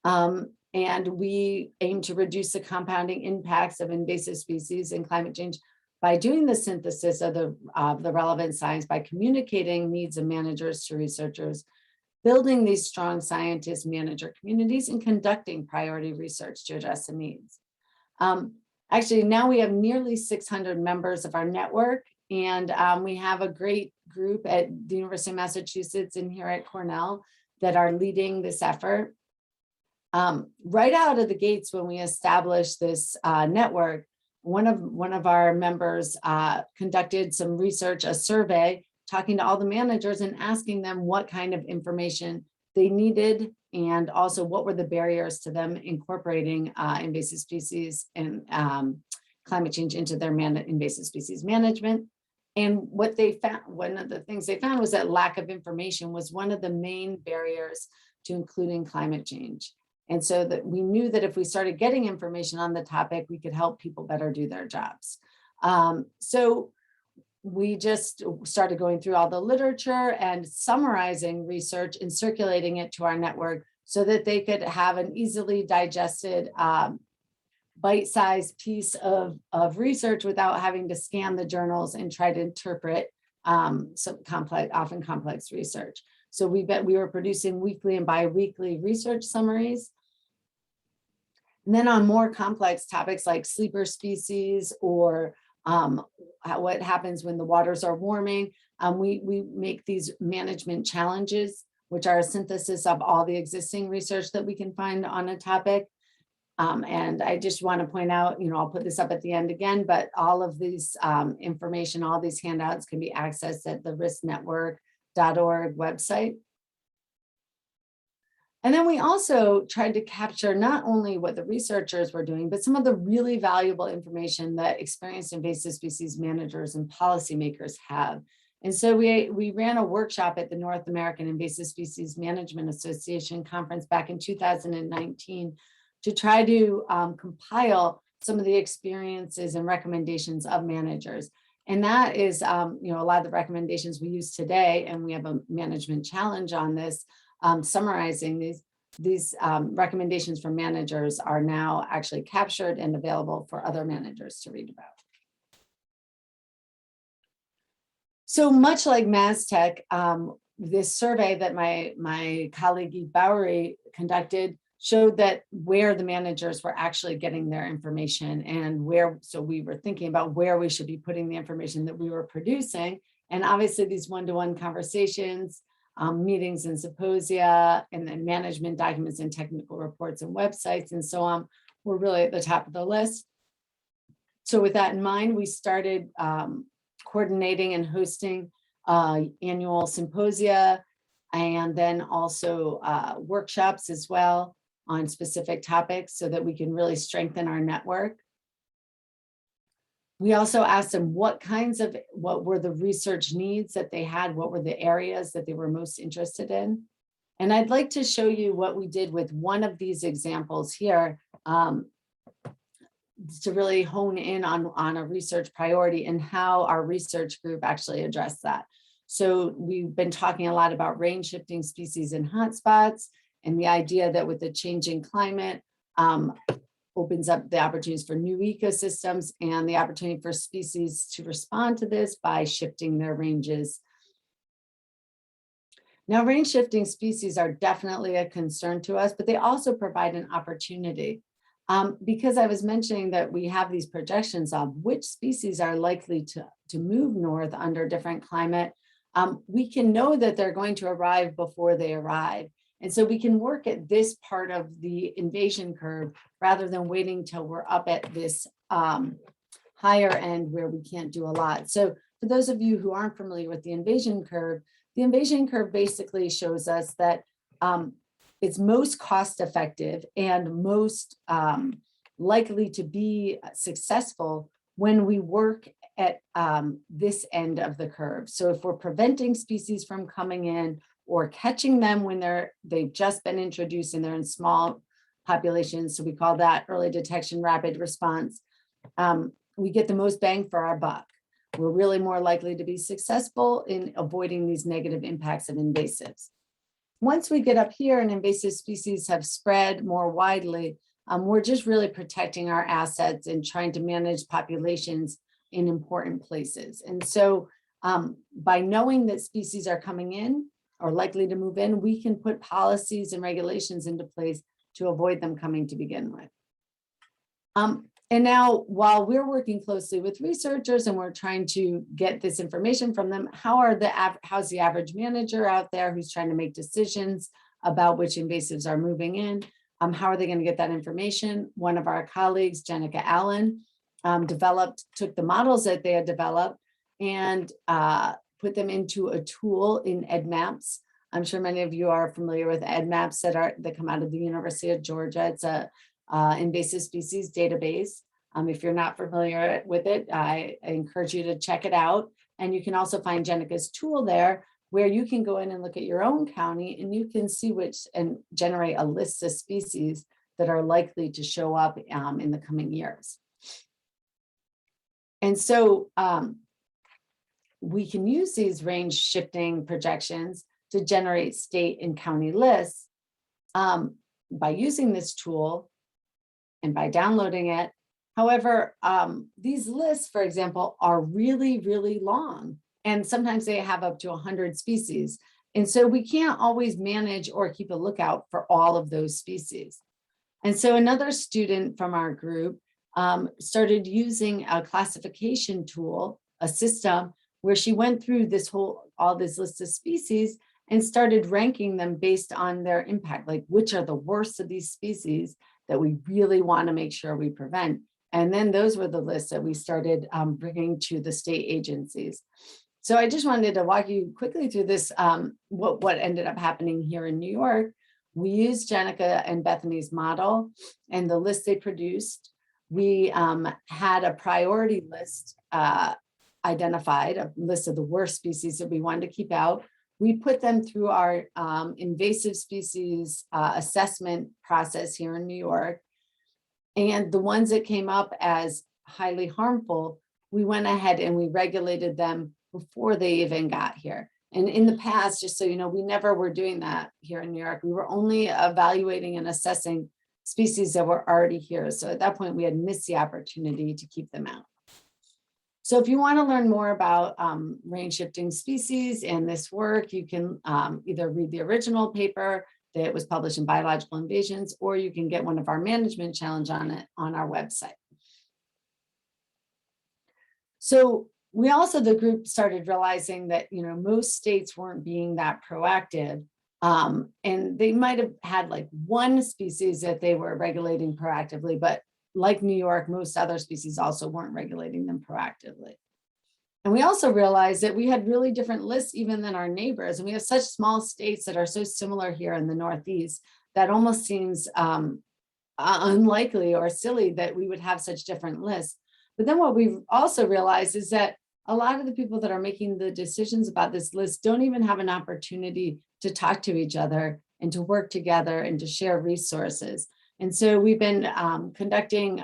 And we aim to reduce the compounding impacts of invasive species and climate change by doing the synthesis of the relevant science, by communicating needs of managers to researchers, building these strong scientist manager communities, and conducting priority research to address the needs. Actually, now we have nearly 600 members of our network, and we have a great group at the University of Massachusetts and here at Cornell that are leading this effort. Right out of the gates, when we established this network, one of our members conducted some research, a survey, talking to all the managers and asking them what kind of information they needed, and also what were the barriers to them incorporating invasive species and climate change into their invasive species management. And what they found, one of the things they found was that lack of information was one of the main barriers to including climate change. And so that we knew that if we started getting information on the topic, we could help people better do their jobs. So we just started going through all the literature and summarizing research and circulating it to our network so that they could have an easily digested bite-sized piece of research without having to scan the journals and try to interpret some complex, often complex research. So we were producing weekly and bi-weekly research summaries. And then on more complex topics like sleeper species or what happens when the waters are warming, we make these management challenges, which are a synthesis of all the existing research that we can find on a topic. And I just want to point out, I'll put this up at the end again, but all of these information, all these handouts can be accessed at the risknetwork.org website. And then we also tried to capture not only what the researchers were doing, but some of the really valuable information that experienced invasive species managers and policymakers have. And so we ran a workshop at the North American Invasive Species Management Association conference back in 2019 to try to compile some of the experiences and recommendations of managers. And that is, a lot of the recommendations we use today, and we have a management challenge on this, summarizing these recommendations from managers are now actually captured and available for other managers to read about. So much like MasTech, this survey that my colleague Eve Bowery conducted showed that where the managers were actually getting their information and so we were thinking about where we should be putting the information that we were producing. And obviously these one-to-one conversations, meetings and symposia, and then management documents and technical reports and websites and so on were really at the top of the list. So with that in mind, we started coordinating and hosting annual symposia, and then also workshops as well on specific topics so that we can really strengthen our network. We also asked them what were the research needs that they had, what were the areas that they were most interested in. And I'd like to show you what we did with one of these examples here to really hone in on a research priority and how our research group actually addressed that. So we've been talking a lot about range shifting species in hotspots, and the idea that with the changing climate opens up the opportunities for new ecosystems and the opportunity for species to respond to this by shifting their ranges. Now, range shifting species are definitely a concern to us, but they also provide an opportunity. Because I was mentioning that we have these projections of which species are likely to move north under different climate, we can know that they're going to arrive before they arrive. And so we can work at this part of the invasion curve rather than waiting till we're up at this higher end where we can't do a lot. So for those of you who aren't familiar with the invasion curve basically shows us that it's most cost effective and most likely to be successful when we work at this end of the curve. So if we're preventing species from coming in or catching them when they've just been introduced and they're in small populations, so we call that early detection, rapid response, we get the most bang for our buck. We're really more likely to be successful in avoiding these negative impacts of invasives. Once we get up here and invasive species have spread more widely, we're just really protecting our assets and trying to manage populations in important places. And so by knowing that species are coming in or likely to move in, we can put policies and regulations into place to avoid them coming to begin with. And now, while we're working closely with researchers and we're trying to get this information from them, how's the average manager out there who's trying to make decisions about which invasives are moving in? How are they going to get that information? One of our colleagues, Jenica Allen, took the models that they had developed and put them into a tool in EdMaps. I'm sure many of you are familiar with EdMaps that come out of the University of Georgia. It's a invasive species database. If you're not familiar with it, I encourage you to check it out. And you can also find Jenica's tool there where you can go in and look at your own county and you can see and generate a list of species that are likely to show up in the coming years. And so we can use these range shifting projections to generate state and county lists by using this tool and by downloading it. However, these lists, for example, are really, really long, and sometimes they have up to 100 species. And so we can't always manage or keep a lookout for all of those species. And so another student from our group started using a classification tool, a system, where she went through all this list of species and started ranking them based on their impact, like which are the worst of these species that we really want to make sure we prevent. And then those were the lists that we started bringing to the state agencies. So I just wanted to walk you quickly through this, what ended up happening here in New York. We used Jenica and Bethany's model and the list they produced. We had a priority list identified a list of the worst species that we wanted to keep out. We put them through our invasive species assessment process here in New York. And the ones that came up as highly harmful, we went ahead and we regulated them before they even got here. And in the past, just so you know, we never were doing that here in New York. We were only evaluating and assessing species that were already here. So at that point, we had missed the opportunity to keep them out. So if you want to learn more about range shifting species and this work, you can either read the original paper that was published in Biological Invasions, or you can get one of our management challenge on it on our website. So we also, the group started realizing that, most states weren't being that proactive. And they might have had like one species that they were regulating proactively, but like New York, most other species also weren't regulating them proactively. And we also realized that we had really different lists even than our neighbors. And we have such small states that are so similar here in the Northeast that almost seems unlikely or silly that we would have such different lists. But then what we've also realized is that a lot of the people that are making the decisions about this list don't even have an opportunity to talk to each other and to work together and to share resources. And so we've been conducting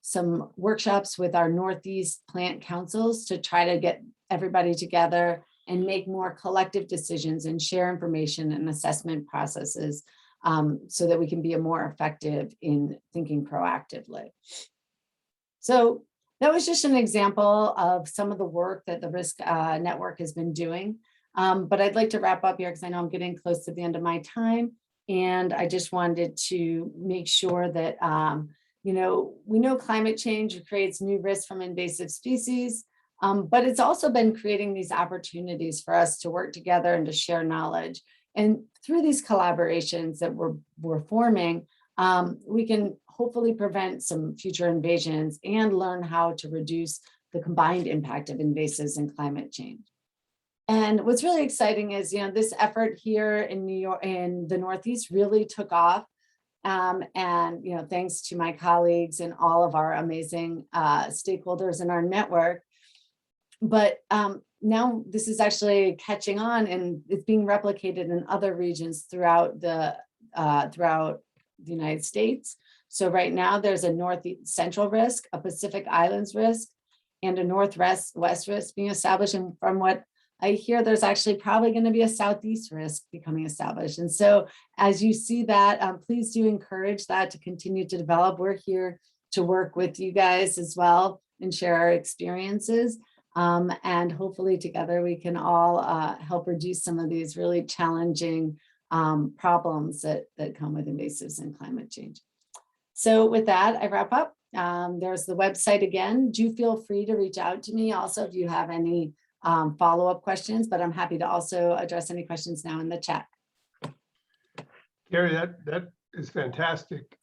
some workshops with our Northeast plant councils to try to get everybody together and make more collective decisions and share information and assessment processes so that we can be more effective in thinking proactively. So that was just an example of some of the work that the Risk Network has been doing. But I'd like to wrap up here because I know I'm getting close to the end of my time. And I just wanted to make sure that, we know climate change creates new risks from invasive species, but it's also been creating these opportunities for us to work together and to share knowledge. And through these collaborations that we're forming, we can hopefully prevent some future invasions and learn how to reduce the combined impact of invasives and climate change. And what's really exciting is, this effort here in New York and the Northeast really took off. And, thanks to my colleagues and all of our amazing stakeholders in our network. But now this is actually catching on and it's being replicated in other regions throughout the United States. So right now there's a Northeast Central risk, a Pacific Islands risk, and a Northwest risk being established. And from what I hear, there's actually probably going to be a Southeast risk becoming established. And so as you see that, please do encourage that to continue to develop. We're here to work with you guys as well and share our experiences. And hopefully together we can all help reduce some of these really challenging problems that come with invasives and climate change. So with that, I wrap up. There's the website again. Do feel free to reach out to me also if you have any follow-up questions, but I'm happy to also address any questions now in the chat. Gary, that is fantastic.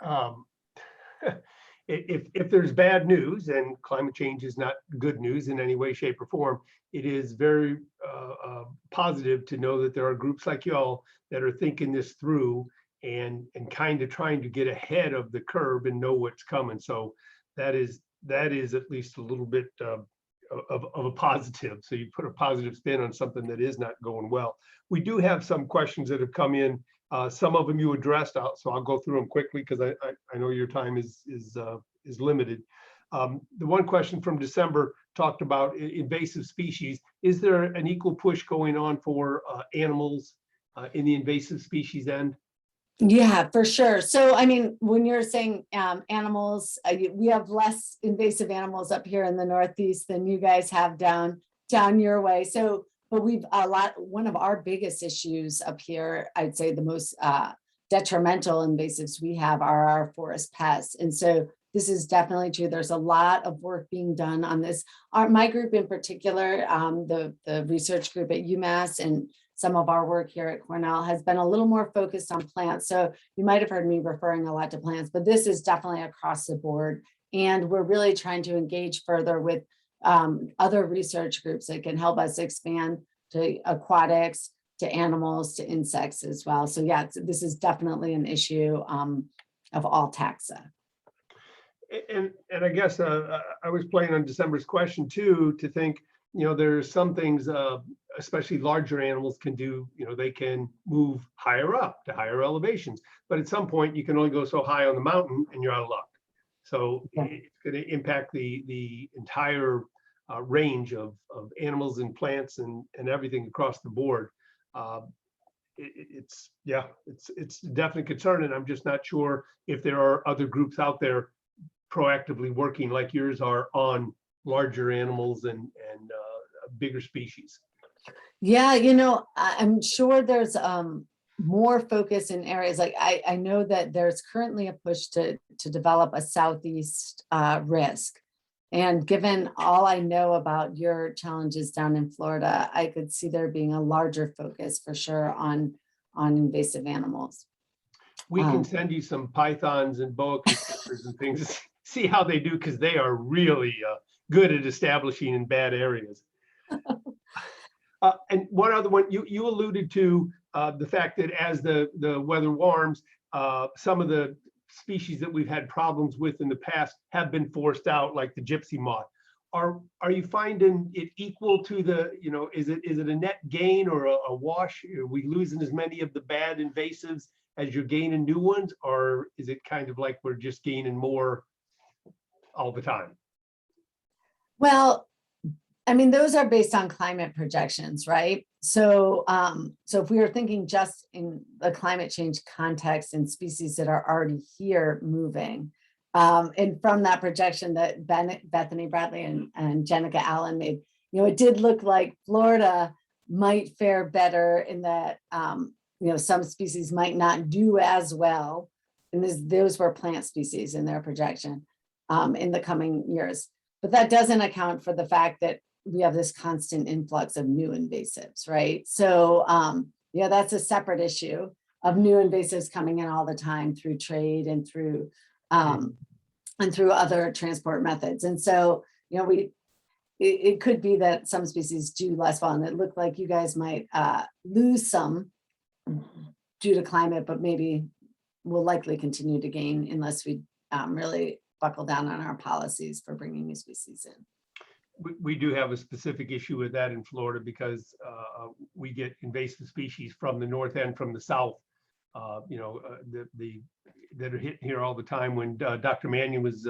If there's bad news, and climate change is not good news in any way, shape, or form, it is very positive to know that there are groups like y'all that are thinking this through and kind of trying to get ahead of the curve and know what's coming. So that is at least a little bit of a positive. So you put a positive spin on something that is not going well. We do have some questions that have come in. Some of them you addressed out, so I'll go through them quickly because I know your time is limited. The one question from December talked about invasive species. Is there an equal push going on for animals in the invasive species end? Yeah, for sure. So, I mean, when you're saying animals, we have less invasive animals up here in the Northeast than you guys have down your way. So, but one of our biggest issues up here, I'd say the most detrimental invasives we have are our forest pests. And so this is definitely true. There's a lot of work being done on this. My group in particular, the research group at UMass and some of our work here at Cornell has been a little more focused on plants. So you might have heard me referring a lot to plants, but this is definitely across the board. And we're really trying to engage further with other research groups that can help us expand to aquatics, to animals, to insects as well. So yeah, this is definitely an issue of all taxa. And I guess I was playing on December's question too, to think, there's some things, especially larger animals can do, they can move higher up to higher elevations. But at some point you can only go so high on the mountain and you're out of luck. So Yeah. it's going to impact the entire range of animals and plants and everything across the board. It's a definite concern, and I'm just not sure if there are other groups out there proactively working like yours are on larger animals and bigger species. Yeah, I'm sure there's more focus in areas like I know that there's currently a push to develop a Southeast risk. And given all I know about your challenges down in Florida, I could see there being a larger focus for sure on invasive animals. We can send you some pythons and boa constrictors and things, see how they do, because they are really good at establishing in bad areas. And one other one, you alluded to the fact that as the weather warms, some of the species that we've had problems with in the past have been forced out, like the gypsy moth. Are you finding it equal to the, is it a net gain or a wash? Are we losing as many of the bad invasives as you're gaining new ones, or is it kind of like we're just gaining more all the time? Well, I mean, those are based on climate projections, right? So, so if we were thinking just in the climate change context and species that are already here moving, and from that projection that Bethany Bradley and Jenica Allen made, it did look like Florida might fare better in that, some species might not do as well. And those were plant species in their projection in the coming years. But that doesn't account for the fact that we have this constant influx of new invasives, right? So that's a separate issue of new invasives coming in all the time through trade and through other transport methods. And so, it could be that some species do less well, and it looked like you guys might lose some due to climate, but maybe will likely continue to gain unless we really buckle down on our policies for bringing new species in. We do have a specific issue with that in Florida because we get invasive species from the north and from the south, that are hitting here all the time. When Dr. Mannion was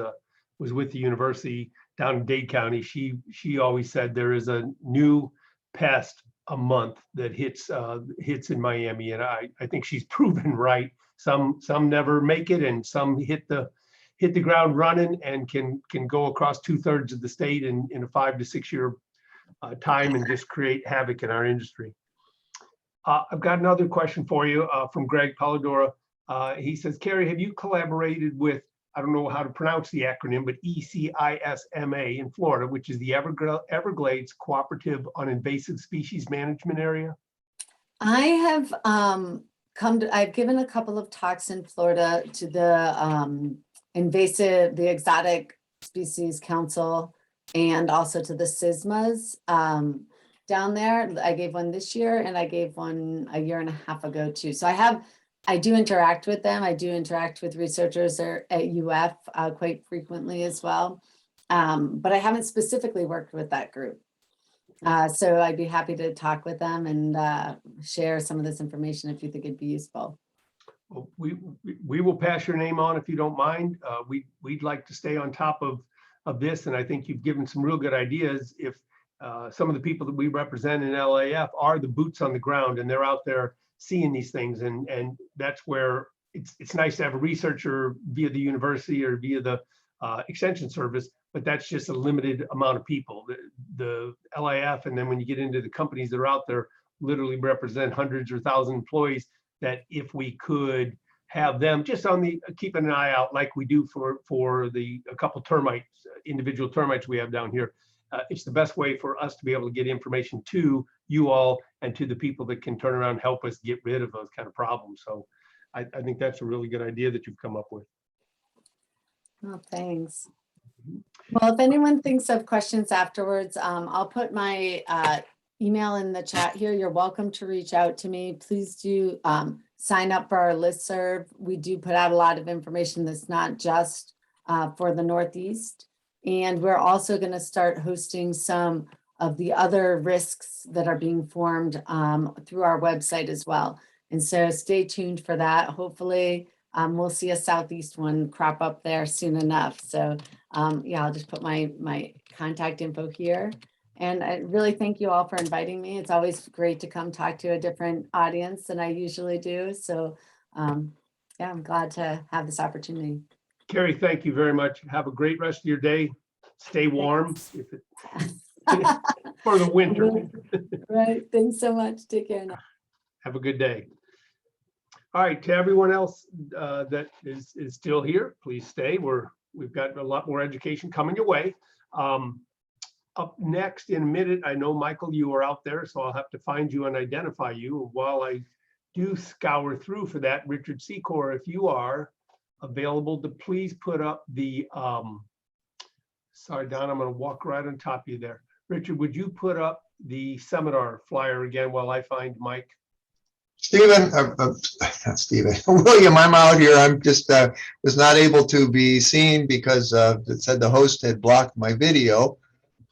with the university down in Dade County, she always said there is a new pest a month that hits in Miami, and I think she's proven right. Some never make it, and some hit the ground running and can go across 2/3 of the state in a 5 to 6 year time and just create havoc in our industry. I've got another question for you from Greg Polidora. He says, Carrie, have you collaborated with, I don't know how to pronounce the acronym, but ECISMA in Florida, which is the Everglades Cooperative on Invasive Species Management Area? I have I've given a couple of talks in Florida to the Exotic Species Council, and also to the SISMAs down there. I gave one this year, and I gave one a year and a half ago too. So I do interact with them. I do interact with researchers at UF quite frequently as well. But I haven't specifically worked with that group. So I'd be happy to talk with them and share some of this information if you think it'd be useful. Well, we will pass your name on if you don't mind. We'd like to stay on top of this, and I think you've given some real good ideas. If some of the people that we represent in LIAF are the boots on the ground, and they're out there seeing these things, and that's where it's nice to have a researcher via the university or via the extension service, but that's just a limited amount of people. The LIAF, and then when you get into the companies that are out there, literally represent hundreds or thousands of employees, that if we could have them just keeping an eye out like we do for a couple individual termites we have down here. It's the best way for us to be able to get information to you all and to the people that can turn around and help us get rid of those kind of problems. So I think that's a really good idea that you've come up with. Oh, thanks. Well, if anyone thinks of questions afterwards, I'll put my email in the chat here. You're welcome to reach out to me. Please do sign up for our listserv. We do put out a lot of information that's not just for the Northeast. And we're also going to start hosting some of the other risks that are being formed through our website as well. And so stay tuned for that. Hopefully we'll see a Southeast one crop up there soon enough. So yeah, I'll just put my contact info here. And I really thank you all for inviting me. It's always great to come talk to a different audience than I usually do. So yeah, I'm glad to have this opportunity. Carrie, thank you very much. Have a great rest of your day. Stay warm for the winter. Right. Thanks so much. Take care now. Have a good day. All right, to everyone else that is still here, please stay. We've got a lot more education coming your way. Up next in a minute, I know, Michael, you are out there, so I'll have to find you and identify you. While I do scour through for that, Richard Secor, if you are available to please put up the, sorry, Don, I'm going to walk right on top of you there. Richard, would you put up the seminar flyer again while I find Mike? Stephen, not Stephen, William, I'm out here. I'm just was not able to be seen because it said the host had blocked my video.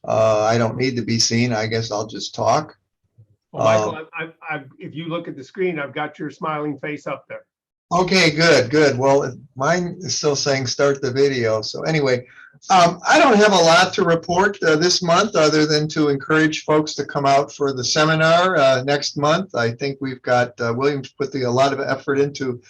I don't need to be seen. I guess I'll just talk. Well, Michael, if you look at the screen, I've got your smiling face up there. Okay, good. Well, mine is still saying start the video. So anyway, I don't have a lot to report this month other than to encourage folks to come out for the seminar next month. I think we've got Williams put a lot of effort into,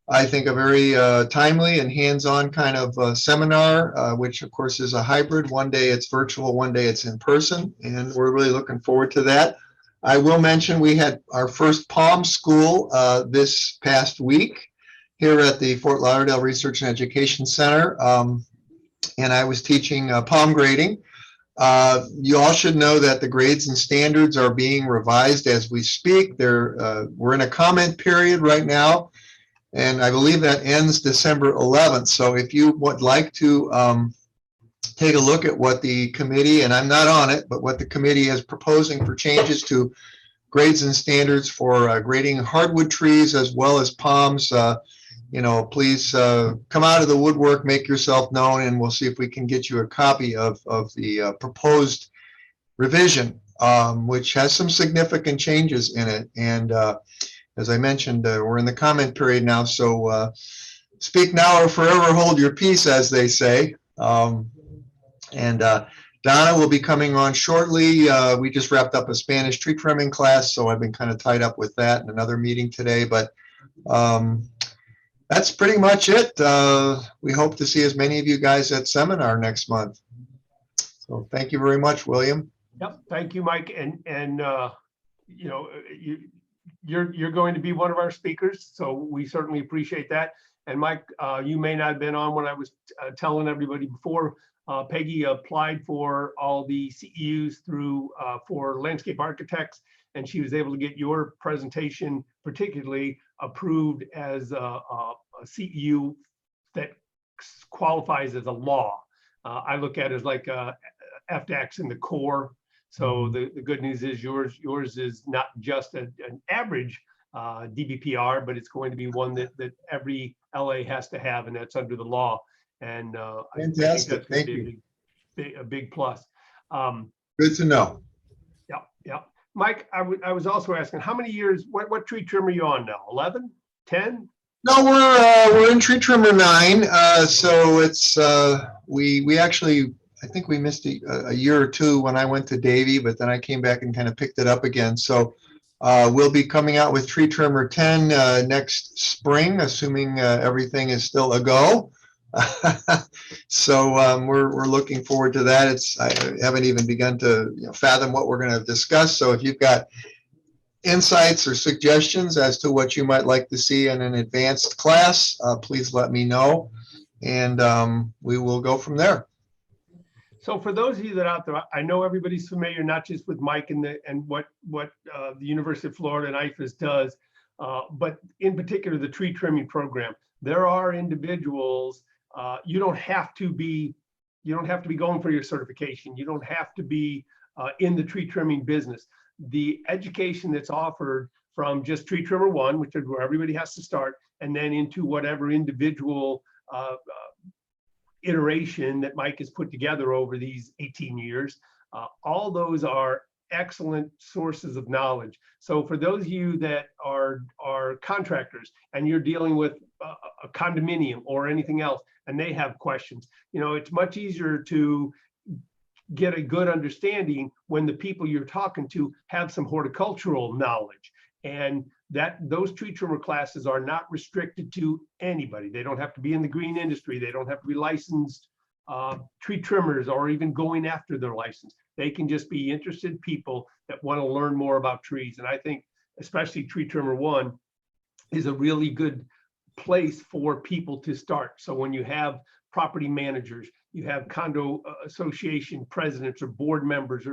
I think, a very timely and hands-on kind of seminar, which of course is a hybrid. One day it's virtual, one day it's in person, and we're really looking forward to that. I will mention we had our first Palm School this past week here at the Fort Lauderdale Research and Education Center, and I was teaching palm grading. You all should know that the grades and standards are being revised as we speak. We're in a comment period right now, and I believe that ends December 11th. So if you would like to take a look at what the committee, and I'm not on it, but what the committee is proposing for changes to grades and standards for grading hardwood trees as well as palms, please come out of the woodwork, make yourself known, and we'll see if we can get you a copy of the proposed revision, which has some significant changes in it. And as I mentioned, we're in the comment period now, so speak now or forever hold your peace, as they say. And Donna will be coming on shortly. We just wrapped up a Spanish tree trimming class, so I've been kind of tied up with that in another meeting today. But that's pretty much it. We hope to see as many of you guys at seminar next month. So thank you very much, William. Yep, thank you, Mike. And you're going to be one of our speakers, so we certainly appreciate that. And Mike, you may not have been on when I was telling everybody before. Peggy applied for all the CEUs through for landscape architects, and she was able to get your presentation particularly approved as a CEU that qualifies as a law. I look at it as like FDAX in the core. So the good news is yours is not just an average DBPR, but it's going to be one that every LA has to have, and that's under the law. And Fantastic. I think that's Thank going to be a big plus. Good to know. Yeah. Mike, I was also asking, how many years, what tree trim are you on now? 11, 10? No, we're in tree trimmer 9. So it's we actually, I think we missed a year or two when I went to Davie, but then I came back and kind of picked it up again. So we'll be coming out with tree trimmer 10 next spring, assuming everything is still a go. So we're looking forward to that. I haven't even begun to fathom what we're going to discuss. So if you've got insights or suggestions as to what you might like to see in an advanced class, please let me know, and we will go from there. So for those of you that are out there, I know everybody's familiar not just with Mike and what the University of Florida and IFAS does, but in particular the tree trimming program. There are individuals. You don't have to be going for your certification. You don't have to be in the tree trimming business. The education that's offered from just tree trimmer 1, which is where everybody has to start, and then into whatever individual iteration that Mike has put together over these 18 years. All those are excellent sources of knowledge. So for those of you that are contractors and you're dealing with a condominium or anything else, and they have questions, it's much easier to get a good understanding when the people you're talking to have some horticultural knowledge. And those tree trimmer classes are not restricted to anybody. They don't have to be in the green industry. They don't have to be licensed tree trimmers or even going after their license. They can just be interested people that want to learn more about trees. And I think especially Tree Trimmer 1 is a really good place for people to start. So when you have property managers, you have condo association presidents or board members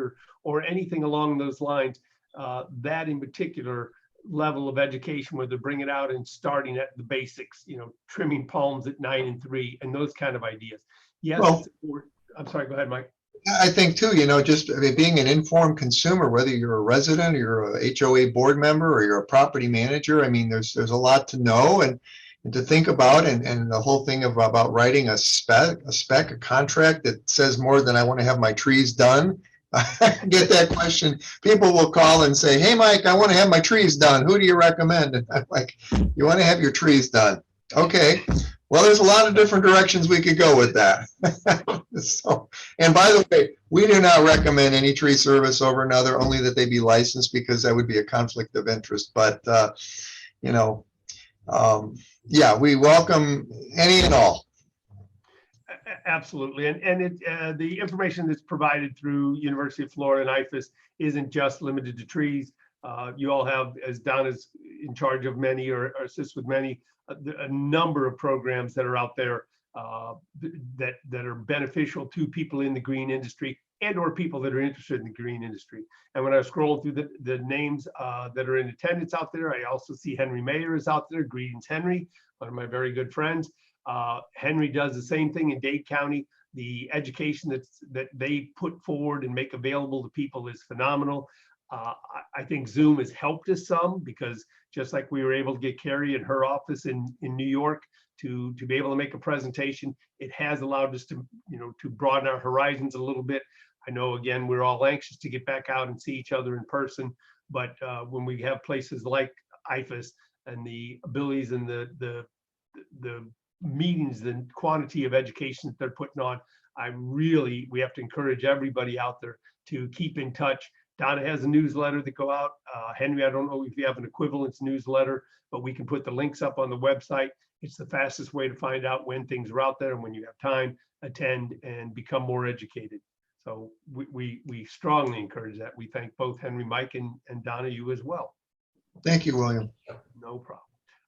or anything along those lines, that in particular level of education where they're bringing it out and starting at the basics, trimming palms at 9 and 3 and those kind of ideas. Yes, Well, I'm sorry, go ahead, Mike. I think too, just being an informed consumer, whether you're a resident, you're a HOA board member, or you're a property manager, I mean, there's a lot to know and to think about, and the whole thing about writing a contract that says more than I want to have my trees done. I get that question. People will call and say, "Hey, Mike, I want to have my trees done. Who do you recommend?" And I'm like, "You want to have your trees done? Okay. Well, there's a lot of different directions we could go with that." So, and by the way, we do not recommend any tree service over another, only that they be licensed, because that would be a conflict of interest. But, yeah, we welcome any and all. Absolutely. And the information that's provided through University of Florida and IFAS isn't just limited to trees. You all have, as Don is in charge of many or assists with many, a number of programs that are out there that are beneficial to people in the green industry and or people that are interested in the green industry. And when I was scrolling through the names that are in attendance out there, I also see Henry Mayer is out there. Greetings, Henry, one of my very good friends. Henry does the same thing in Dade County. The education that they put forward and make available to people is phenomenal. I think Zoom has helped us some, because just like we were able to get Carrie in her office in New York to be able to make a presentation, it has allowed us to broaden our horizons a little bit. I know, again, we're all anxious to get back out and see each other in person, but when we have places like IFAS and the abilities and the meetings, the quantity of education that they're putting on, we have to encourage everybody out there to keep in touch. Donna has a newsletter that go out. Henry, I don't know if you have an equivalence newsletter, but we can put the links up on the website. It's the fastest way to find out when things are out there, and when you have time, attend and become more educated. So we strongly encourage that. We thank both Henry, Mike, and Donna, you as well. Thank you, William. No problem.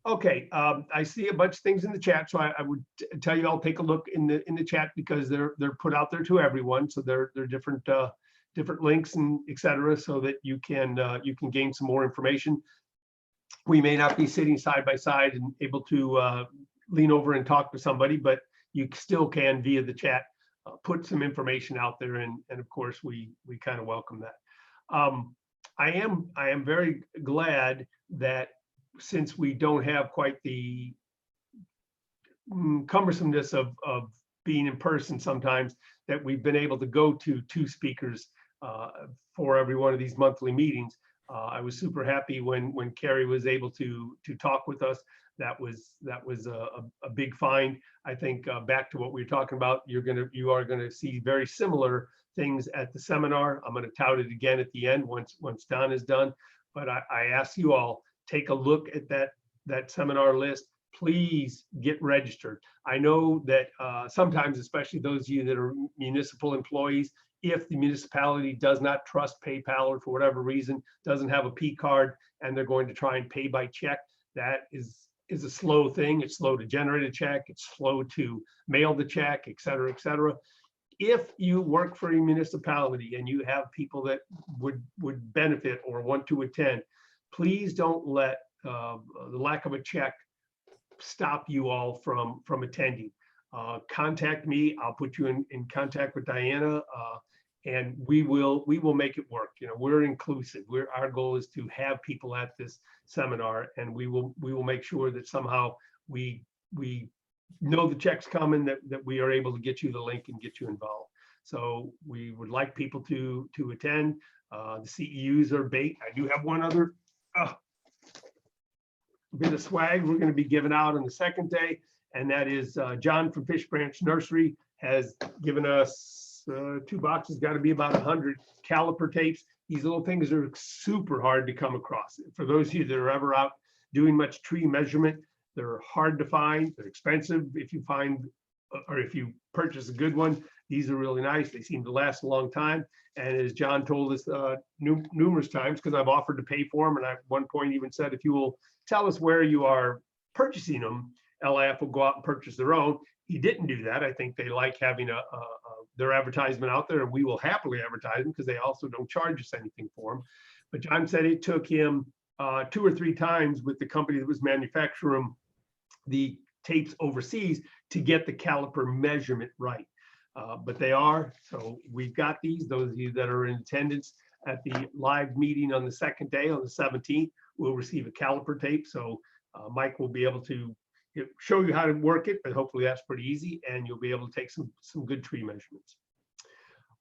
Okay, I see a bunch of things in the chat, so I would tell you all take a look in the chat, because they're put out there to everyone. So they're different links and etc., so that you can gain some more information. We may not be sitting side by side and able to lean over and talk to somebody, but you still can via the chat put some information out there, and of course we kind of welcome that. I am very glad that, since we don't have quite the cumbersomeness of being in person sometimes, that we've been able to go to 2 speakers for every one of these monthly meetings. I was super happy when Carrie was able to talk with us. That was a big find. I think back to what we were talking about, you are gonna see very similar things at the seminar. I'm gonna tout it again at the end once Don is done. But I ask you all, take a look at that seminar list. Please get registered. I know that sometimes, especially those of you that are municipal employees, if the municipality does not trust PayPal, or for whatever reason doesn't have a P card, and they're going to try and pay by check, that is a slow thing. It's slow to generate a check. It's slow to mail the check, et cetera, et cetera. If you work for a municipality and you have people that would benefit or want to attend, please don't let the lack of a check stop you all from attending. Contact me. I'll put you in contact with Diana, and we will make it work. We're inclusive. Our goal is to have people at this seminar, and we will make sure that somehow we know the check's coming, that we are able to get you the link and get you involved. So we would like people to attend. The CEUs are bait. I do have one other bit of swag we're going to be giving out on the second day, and that is John from Fish Branch Nursery has given us 2 boxes, got to be about 100 caliper tapes. These little things are super hard to come across. For those of you that are ever out doing much tree measurement, they're hard to find. They're expensive if you find, or if you purchase a good one. These are really nice. They seem to last a long time. And as John told us numerous times, because I've offered to pay for them, and I at one point even said, if you will tell us where you are purchasing them, LIAF will go out and purchase their own. He didn't do that. I think they like having their advertisement out there, and we will happily advertise them because they also don't charge us anything for them. But John said it took him 2 or 3 times with the company that was manufacturing the tapes overseas to get the caliper measurement right. But they are, so we've got these. Those of you that are in attendance at the live meeting on the second day, on the 17th, will receive a caliper tape. So Mike will be able to show you how to work it, but hopefully that's pretty easy, and you'll be able to take some good tree measurements.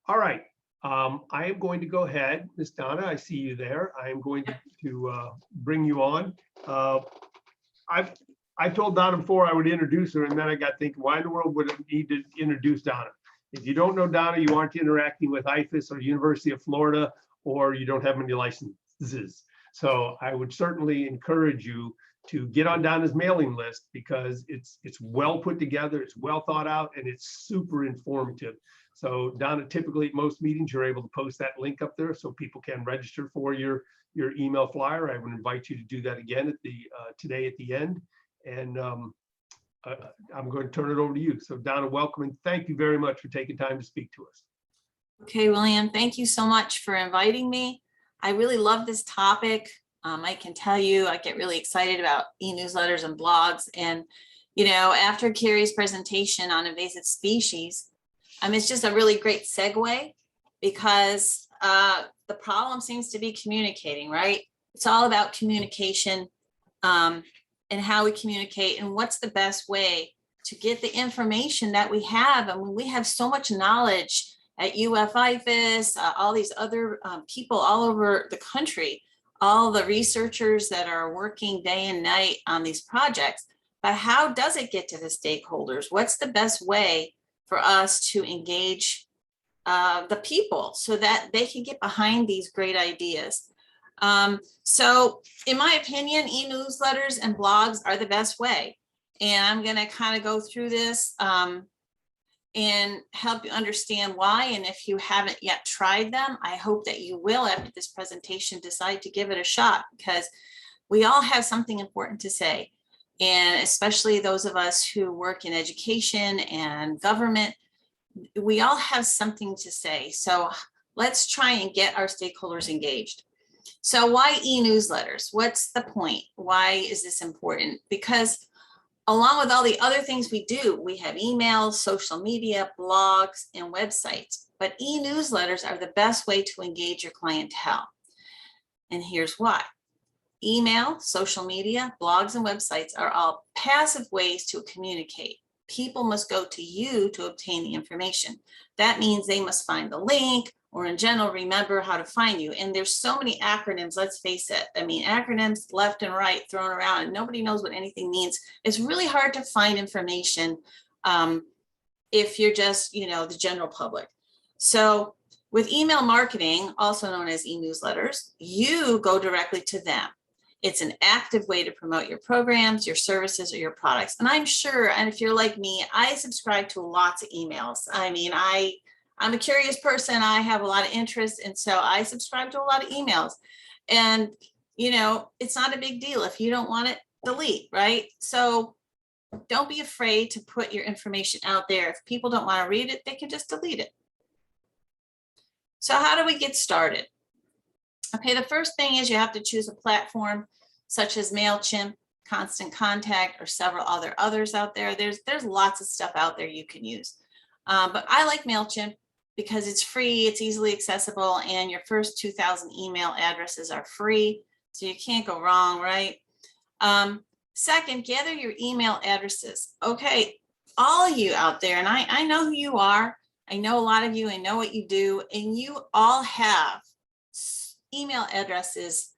All right, I am going to go ahead, Miss Donna, I see you there. I am going to bring you on. I told Donna before I would introduce her, and then I got thinking, why in the world would it need to introduce Donna? If you don't know Donna, you aren't interacting with IFAS or University of Florida, or you don't have any licenses. So I would certainly encourage you to get on Donna's mailing list, because it's well put together, it's well thought out, and it's super informative. So Donna, typically at most meetings, you're able to post that link up there so people can register for your email flyer. I would invite you to do that again at the today at the end. And I'm going to turn it over to you. So Donna, welcome, and thank you very much for taking time to speak to us. Okay, William, thank you so much for inviting me. I really love this topic. I can tell you, I get really excited about e-newsletters and blogs. And, you know, after Carrie's presentation on invasive species, it's just a really great segue, because the problem seems to be communicating, right? It's all about communication and how we communicate and what's the best way to get the information that we have. And when we have so much knowledge at UFIFIS, all these other people all over the country, all the researchers that are working day and night on these projects, but how does it get to the stakeholders? What's the best way for us to engage the people so that they can get behind these great ideas? So in my opinion, e-newsletters and blogs are the best way. And I'm going to kind of go through this and help you understand why. And if you haven't yet tried them, I hope that you will, after this presentation, decide to give it a shot, because we all have something important to say. And especially those of us who work in education and government, we all have something to say. So let's try and get our stakeholders engaged. So why e-newsletters? What's the point? Why is this important? Because along with all the other things we do, we have emails, social media, blogs, and websites, but e-newsletters are the best way to engage your clientele. And here's why. Email, social media, blogs, and websites are all passive ways to communicate. People must go to you to obtain the information. That means they must find the link, or in general, remember how to find you. And there's so many acronyms, let's face it. I mean, acronyms left and right thrown around, and nobody knows what anything means. It's really hard to find information if you're just, you know, the general public. So with email marketing, also known as e-newsletters, you go directly to them. It's an active way to promote your programs, your services, or your products. And I'm sure, and if you're like me, I subscribe to lots of emails. I mean, I'm a curious person. I have a lot of interest. And so I subscribe to a lot of emails. And, you know, it's not a big deal. If you don't want it, delete, right? So don't be afraid to put your information out there. If people don't want to read it, they can just delete it. So how do we get started? Okay, the first thing is you have to choose a platform such as MailChimp, Constant Contact, or several others out there. There's lots of stuff out there you can use. But I like MailChimp because it's free, it's easily accessible, and your first 2,000 email addresses are free. So you can't go wrong, right? Second, gather your email addresses. Okay, all of you out there, and I know who you are. I know a lot of you, I know what you do, and you all have email addresses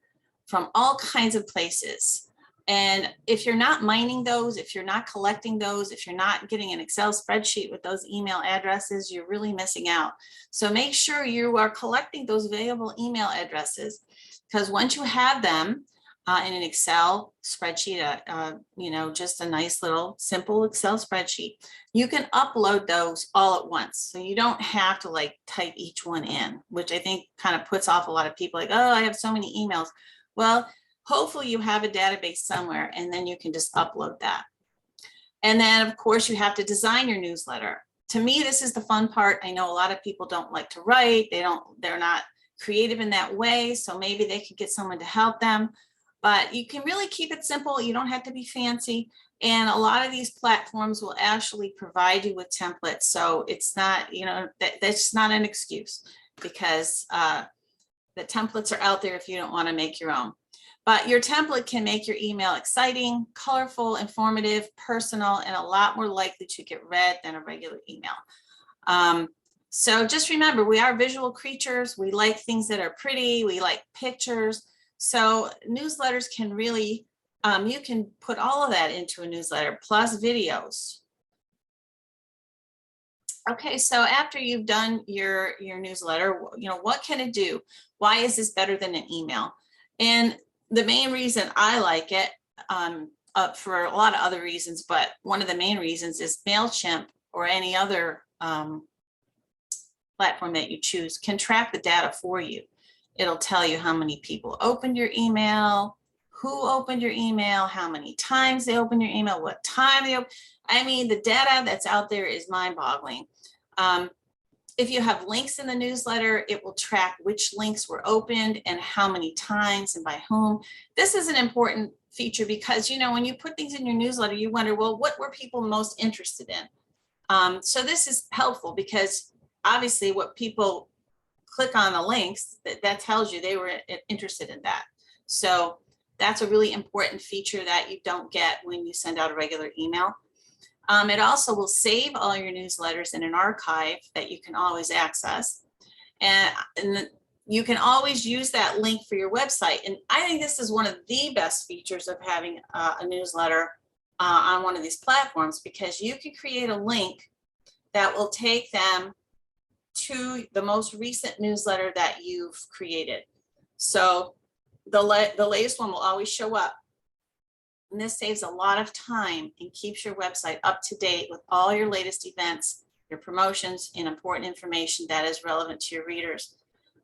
from all kinds of places. And if you're not mining those, if you're not collecting those, if you're not getting an Excel spreadsheet with those email addresses, you're really missing out. So make sure you are collecting those available email addresses, because once you have them in an Excel spreadsheet, you know, just a nice little simple Excel spreadsheet, you can upload those all at once. So you don't have to like type each one in, which I think kind of puts off a lot of people like, oh, I have so many emails. Well, hopefully you have a database somewhere and then you can just upload that. And then of course you have to design your newsletter. To me, this is the fun part. I know a lot of people don't like to write. They're not creative in that way. So maybe they could get someone to help them, but you can really keep it simple. You don't have to be fancy. And a lot of these platforms will actually provide you with templates. So it's not, you know, that's not an excuse, because the templates are out there if you don't want to make your own. But your template can make your email exciting, colorful, informative, personal, and a lot more likely to get read than a regular email. So just remember, we are visual creatures. We like things that are pretty. We like pictures. So newsletters can really, you can put all of that into a newsletter, plus videos. Okay, so after you've done your newsletter, you know, what can it do? Why is this better than an email? And the main reason I like it, for a lot of other reasons, but one of the main reasons is MailChimp or any other platform that you choose can track the data for you. It'll tell you how many people opened your email, who opened your email, how many times they opened your email, what time they opened. I mean, the data that's out there is mind-boggling. If you have links in the newsletter, it will track which links were opened and how many times and by whom. This is an important feature because, you know, when you put things in your newsletter, you wonder, well, what were people most interested in? So this is helpful because obviously what people click on the links, that tells you they were interested in that. So that's a really important feature that you don't get when you send out a regular email. It also will save all your newsletters in an archive that you can always access. And you can always use that link for your website. And I think this is one of the best features of having a newsletter on one of these platforms, because you can create a link that will take them to the most recent newsletter that you've created. So the latest one will always show up. And this saves a lot of time and keeps your website up to date with all your latest events, your promotions, and important information that is relevant to your readers.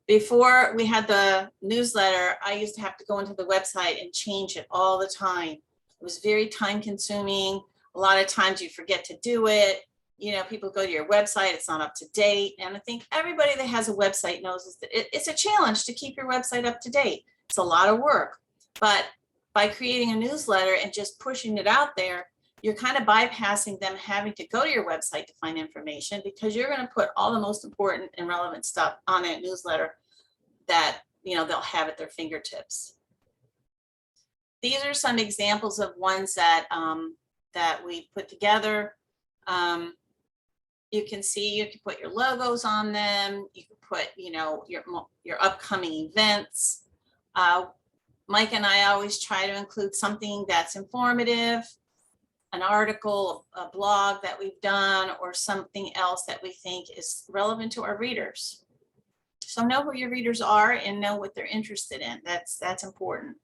Before we had the newsletter, I used to have to go into the website and change it all the time. It was very time consuming. A lot of times you forget to do it. You know, people go to your website, it's not up to date. And I think everybody that has a website knows that it's a challenge to keep your website up to date. It's a lot of work, but by creating a newsletter and just pushing it out there, you're kind of bypassing them having to go to your website to find information, because you're going to put all the most important and relevant stuff on that newsletter that, you know, they'll have at their fingertips. These are some examples of ones that that we put together. You can see, you can put your logos on them. You can put, you know, your upcoming events. Mike and I always try to include something that's informative, an article, a blog that we've done, or something else that we think is relevant to our readers. So know who your readers are and know what they're interested in. That's important.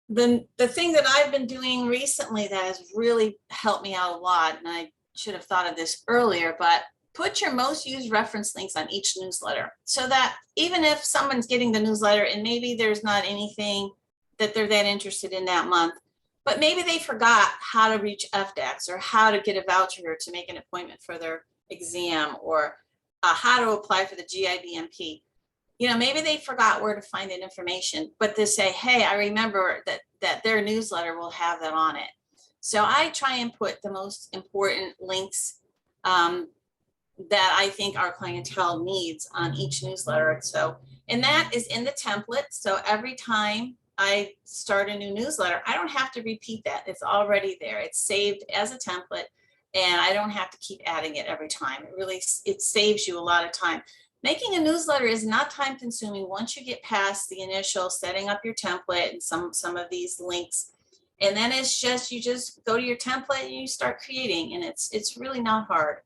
The thing that I've been doing recently that has really helped me out a lot, and I should have thought of this earlier, but put your most used reference links on each newsletter, so that even if someone's getting the newsletter and maybe there's not anything that they're that interested in that month, but maybe they forgot how to reach FDAX or how to get a voucher to make an appointment for their exam, or how to apply for the GIBMP. You know, maybe they forgot where to find that information, but they say, hey, I remember that their newsletter will have that on it. So I try and put the most important links that I think our clientele needs on each newsletter. So And that is in the template. So every time I start a new newsletter, I don't have to repeat that. It's already there. It's saved as a template and I don't have to keep adding it every time. It saves you a lot of time. Making a newsletter is not time consuming once you get past the initial setting up your template and some of these links. And then it's just, you just go to your template and you start creating, and it's really not hard.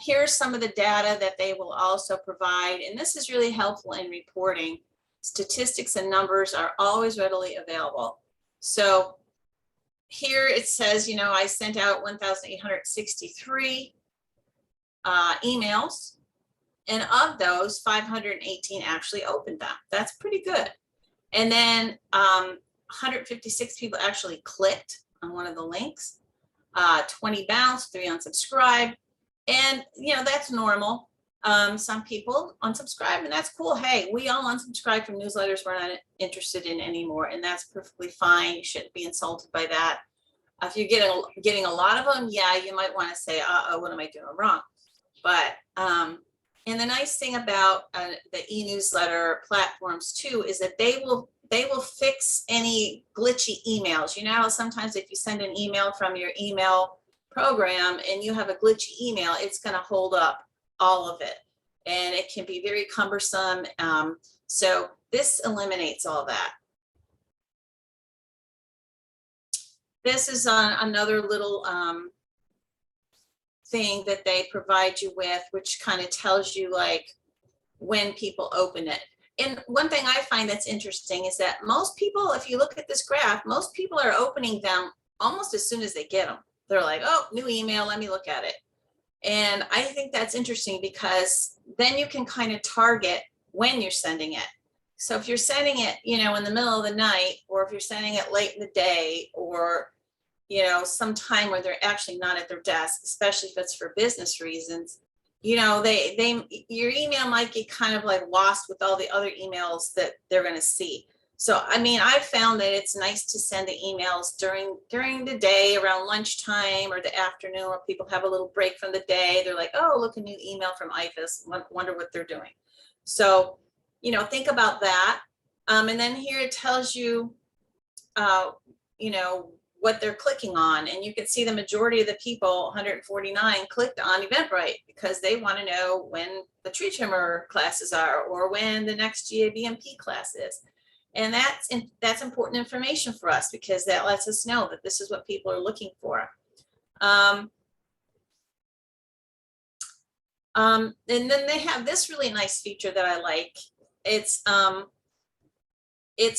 Here's some of the data that they will also provide, and this is really helpful in reporting. Statistics and numbers are always readily available. So here it says, you know, I sent out 1,863 emails, and of those, 518 actually opened them. That's pretty good. And then 156 people actually clicked on one of the links, 20 bounced, 3 unsubscribed. And, you know, that's normal. Some people unsubscribe, and that's cool. Hey, we all unsubscribe from newsletters we're not interested in anymore, and that's perfectly fine. You shouldn't be insulted by that. If you're getting a lot of them, yeah, you might want to say, uh-oh, what am I doing wrong? But, and the nice thing about the e-newsletter platforms too, is that they will fix any glitchy emails. You know how sometimes if you send an email from your email program and you have a glitchy email, it's going to hold up all of it, and it can be very cumbersome. So this eliminates all that. This is another little thing that they provide you with, which kind of tells you like when people open it. And one thing I find that's interesting is that most people, if you look at this graph, most people are opening them almost as soon as they get them. They're like, oh, new email, let me look at it. And I think that's interesting because then you can kind of target when you're sending it. So if you're sending it, you know, in the middle of the night, or if you're sending it late in the day, or, you know, sometime where they're actually not at their desk, especially if it's for business reasons, you know, your email might get kind of like lost with all the other emails that they're going to see. So, I mean, I've found that it's nice to send the emails during the day, around lunchtime or the afternoon, where people have a little break from the day. They're like, oh, look, a new email from IFAS. Wonder what they're doing. So, you know, think about that. And then here it tells you, you know, what they're clicking on. And you can see the majority of the people, 149, clicked on Eventbrite because they want to know when the tree trimmer classes are, or when the next GABMP class is. And that's important information for us, because that lets us know that this is what people are looking for. And then they have this really nice feature that I like. It's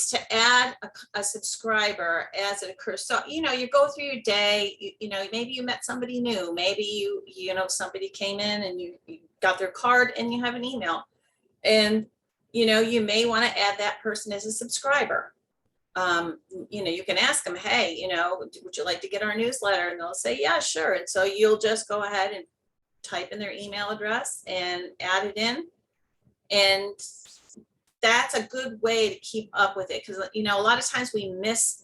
to add a subscriber as it occurs. So, you know, you go through your day, you know, maybe you met somebody new, maybe you know, somebody came in and you got their card and you have an email, and you know, you may want to add that person as a subscriber. You know, you can ask them, hey, you know, would you like to get our newsletter? And they'll say, yeah, sure. And so you'll just go ahead and type in their email address and add it in. And that's a good way to keep up with it, because, you know, a lot of times we miss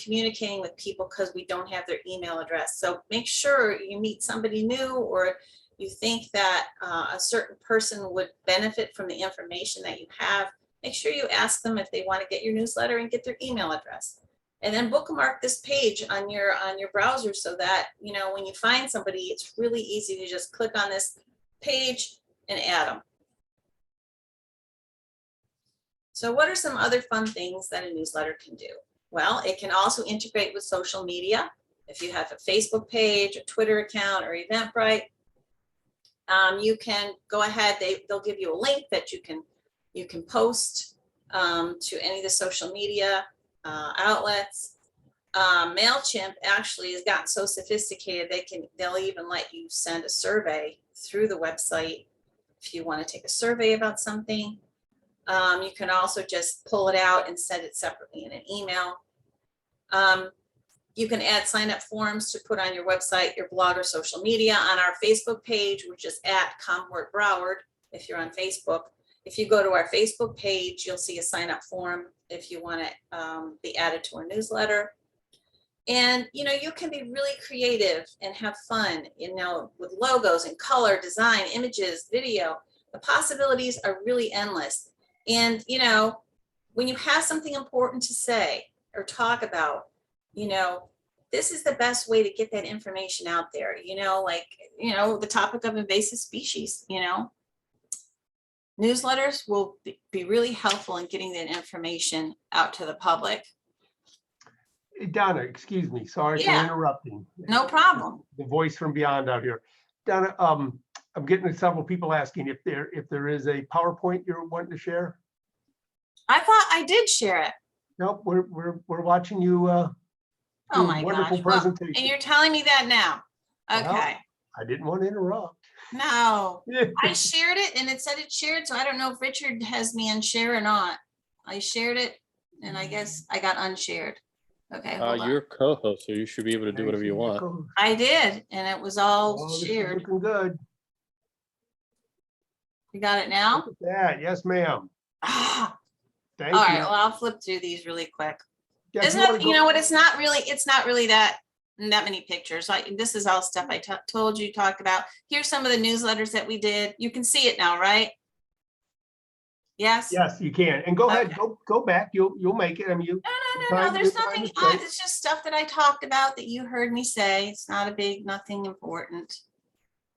communicating with people because we don't have their email address. So make sure you meet somebody new, or you think that a certain person would benefit from the information that you have, make sure you ask them if they want to get your newsletter and get their email address. And then bookmark this page on your browser, so that, you know, when you find somebody, it's really easy to just click on this page and add them. So what are some other fun things that a newsletter can do? Well, it can also integrate with social media. If you have a Facebook page, a Twitter account, or Eventbrite, you can go ahead, they'll give you a link that you can post to any of the social media outlets. MailChimp actually has gotten so sophisticated, they'll even let you send a survey through the website if you want to take a survey about something. You can also just pull it out and send it separately in an email. You can add sign-up forms to put on your website, your blog, or social media. On our Facebook page, which is @ComWort Broward, if you're on Facebook. If you go to our Facebook page, you'll see a sign-up form if you want to be added to our newsletter. And, you know, you can be really creative and have fun, you know, with logos and color, design, images, video. The possibilities are really endless. And, you know, when you have something important to say or talk about, you know, this is the best way to get that information out there, you know, like, you know, the topic of invasive species, you know. Newsletters will be really helpful in getting that information out to the public. Hey, Donna, excuse me, sorry for Yeah. interrupting. No problem. The voice from beyond out here. Donna, I'm getting several people asking if there is a PowerPoint you're wanting to share. I thought I did share it. Nope, we're watching you Oh do a my wonderful gosh. Well, presentation. and you're telling me that now. Well, Okay. I didn't want to interrupt. No, I shared it and it said it shared. So I don't know if Richard has me on share or not. I shared it and I guess I got unshared. Okay. Hold on. You're co-host, so you should be able to do whatever you want. I did, and it was all Oh, this is shared. looking good. You got it now? Look at that. Yes, ma'am. Ah, Thank all you. right. Well, I'll flip through these really quick. Yeah, if Isn't wanna it, you go- know what, it's not really that many pictures. Like, this is all stuff I told you, talked about. Here's some of the newsletters that we did. You can see it now, right? Yes? Yes, you can. And go ahead, Okay. go back. You'll make it. I mean, you. No, there's Time nothing to odd. say. It's just stuff that I talked about that you heard me say. It's not a big, nothing important.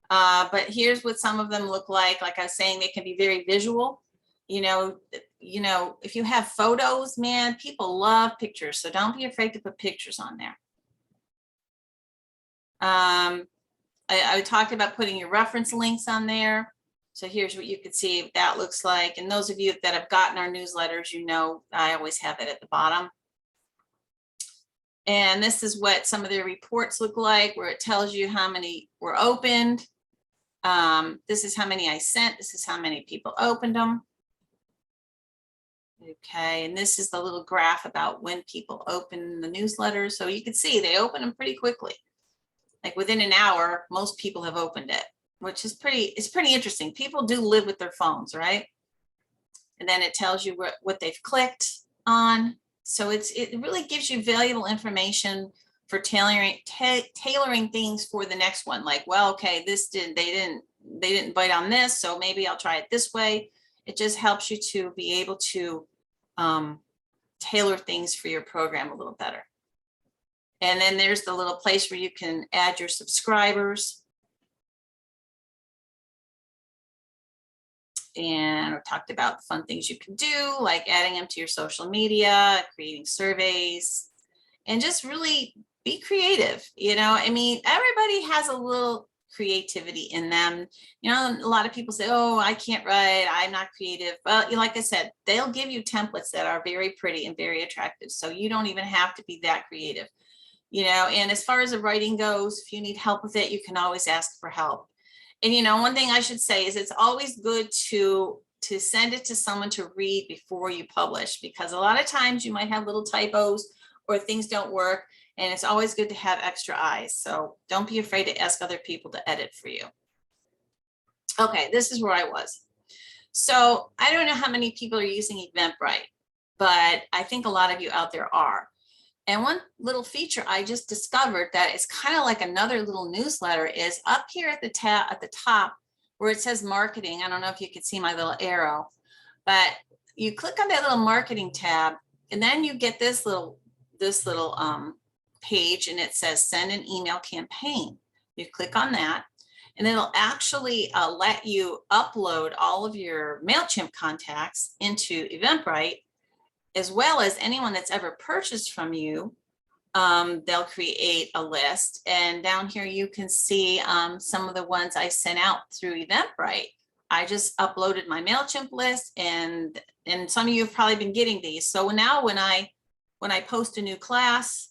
But here's what some of them look like. Like I was saying, they can be very visual. You know, if you have photos, man, people love pictures. So don't be afraid to put pictures on there. I talked about putting your reference links on there. So here's what you could see what that looks like. And those of you that have gotten our newsletters, you know, I always have it at the bottom. And this is what some of their reports look like, where it tells you how many were opened. This is how many I sent. This is how many people opened them. Okay, and this is the little graph about when people open the newsletters. So you can see they open them pretty quickly. Like within an hour, most people have opened it, which is it's pretty interesting. People do live with their phones, right? And then it tells you what they've clicked on. So it really gives you valuable information for tailoring things for the next one. Like, well, okay, they didn't bite on this, so maybe I'll try it this way. It just helps you to be able to tailor things for your program a little better. And then there's the little place where you can add your subscribers. And I talked about the fun things you can do, like adding them to your social media, creating surveys, and just really be creative. You know, I mean, everybody has a little creativity in them. You know, a lot of people say, oh, I can't write, I'm not creative. Well, like I said, they'll give you templates that are very pretty and very attractive. So you don't even have to be that creative. You know, and as far as the writing goes, if you need help with it, you can always ask for help. And, you know, one thing I should say is it's always good to send it to someone to read before you publish, because a lot of times you might have little typos or things don't work. And it's always good to have extra eyes. So don't be afraid to ask other people to edit for you. Okay, this is where I was. So I don't know how many people are using Eventbrite, but I think a lot of you out there are. And one little feature I just discovered that is kind of like another little newsletter is up here at the tab at the top where it says marketing. I don't know if you can see my little arrow, but you click on that little marketing tab and then you get this little page and it says send an email campaign. You click on that and it'll actually let you upload all of your MailChimp contacts into Eventbrite, as well as anyone that's ever purchased from you. They'll create a list, and down here you can see some of the ones I sent out through Eventbrite. I just uploaded my MailChimp list, and some of you have probably been getting these. So now when I post a new class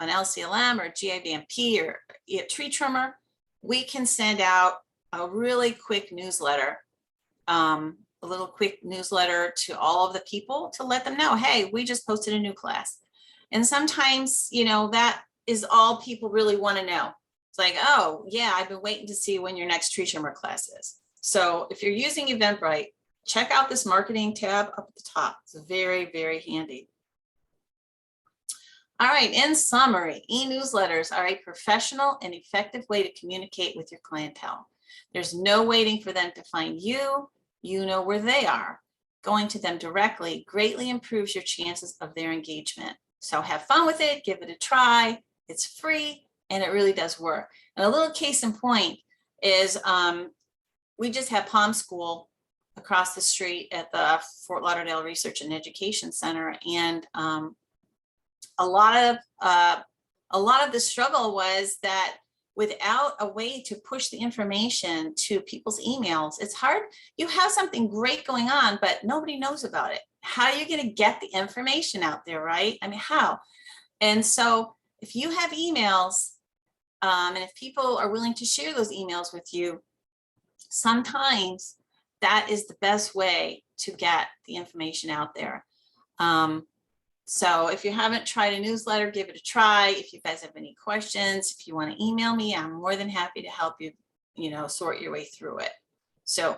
on LCLM or GIVMP or a tree trimmer, we can send out a really quick newsletter, a little quick newsletter to all of the people to let them know, hey, we just posted a new class. And sometimes, you know, that is all people really want to know. It's like, oh yeah, I've been waiting to see when your next tree trimmer class is. So if you're using Eventbrite, check out this marketing tab up at the top. It's very, very handy. All right, in summary, e-newsletters are a professional and effective way to communicate with your clientele. There's no waiting for them to find you. you know where they are. Going to them directly greatly improves your chances of their engagement. So have fun with it, give it a try. It's free and it really does work. And a little case in point is we just had Palm School across the street at the Fort Lauderdale Research and Education Center. And a lot of the struggle was that without a way to push the information to people's emails, it's hard. You have something great going on, but nobody knows about it. How are you going to get the information out there, right? I mean, how? And so if you have emails, and if people are willing to share those emails with you, sometimes that is the best way to get the information out there. So if you haven't tried a newsletter, give it a try. If you guys have any questions, if you want to email me, I'm more than happy to help you, sort your way through it. So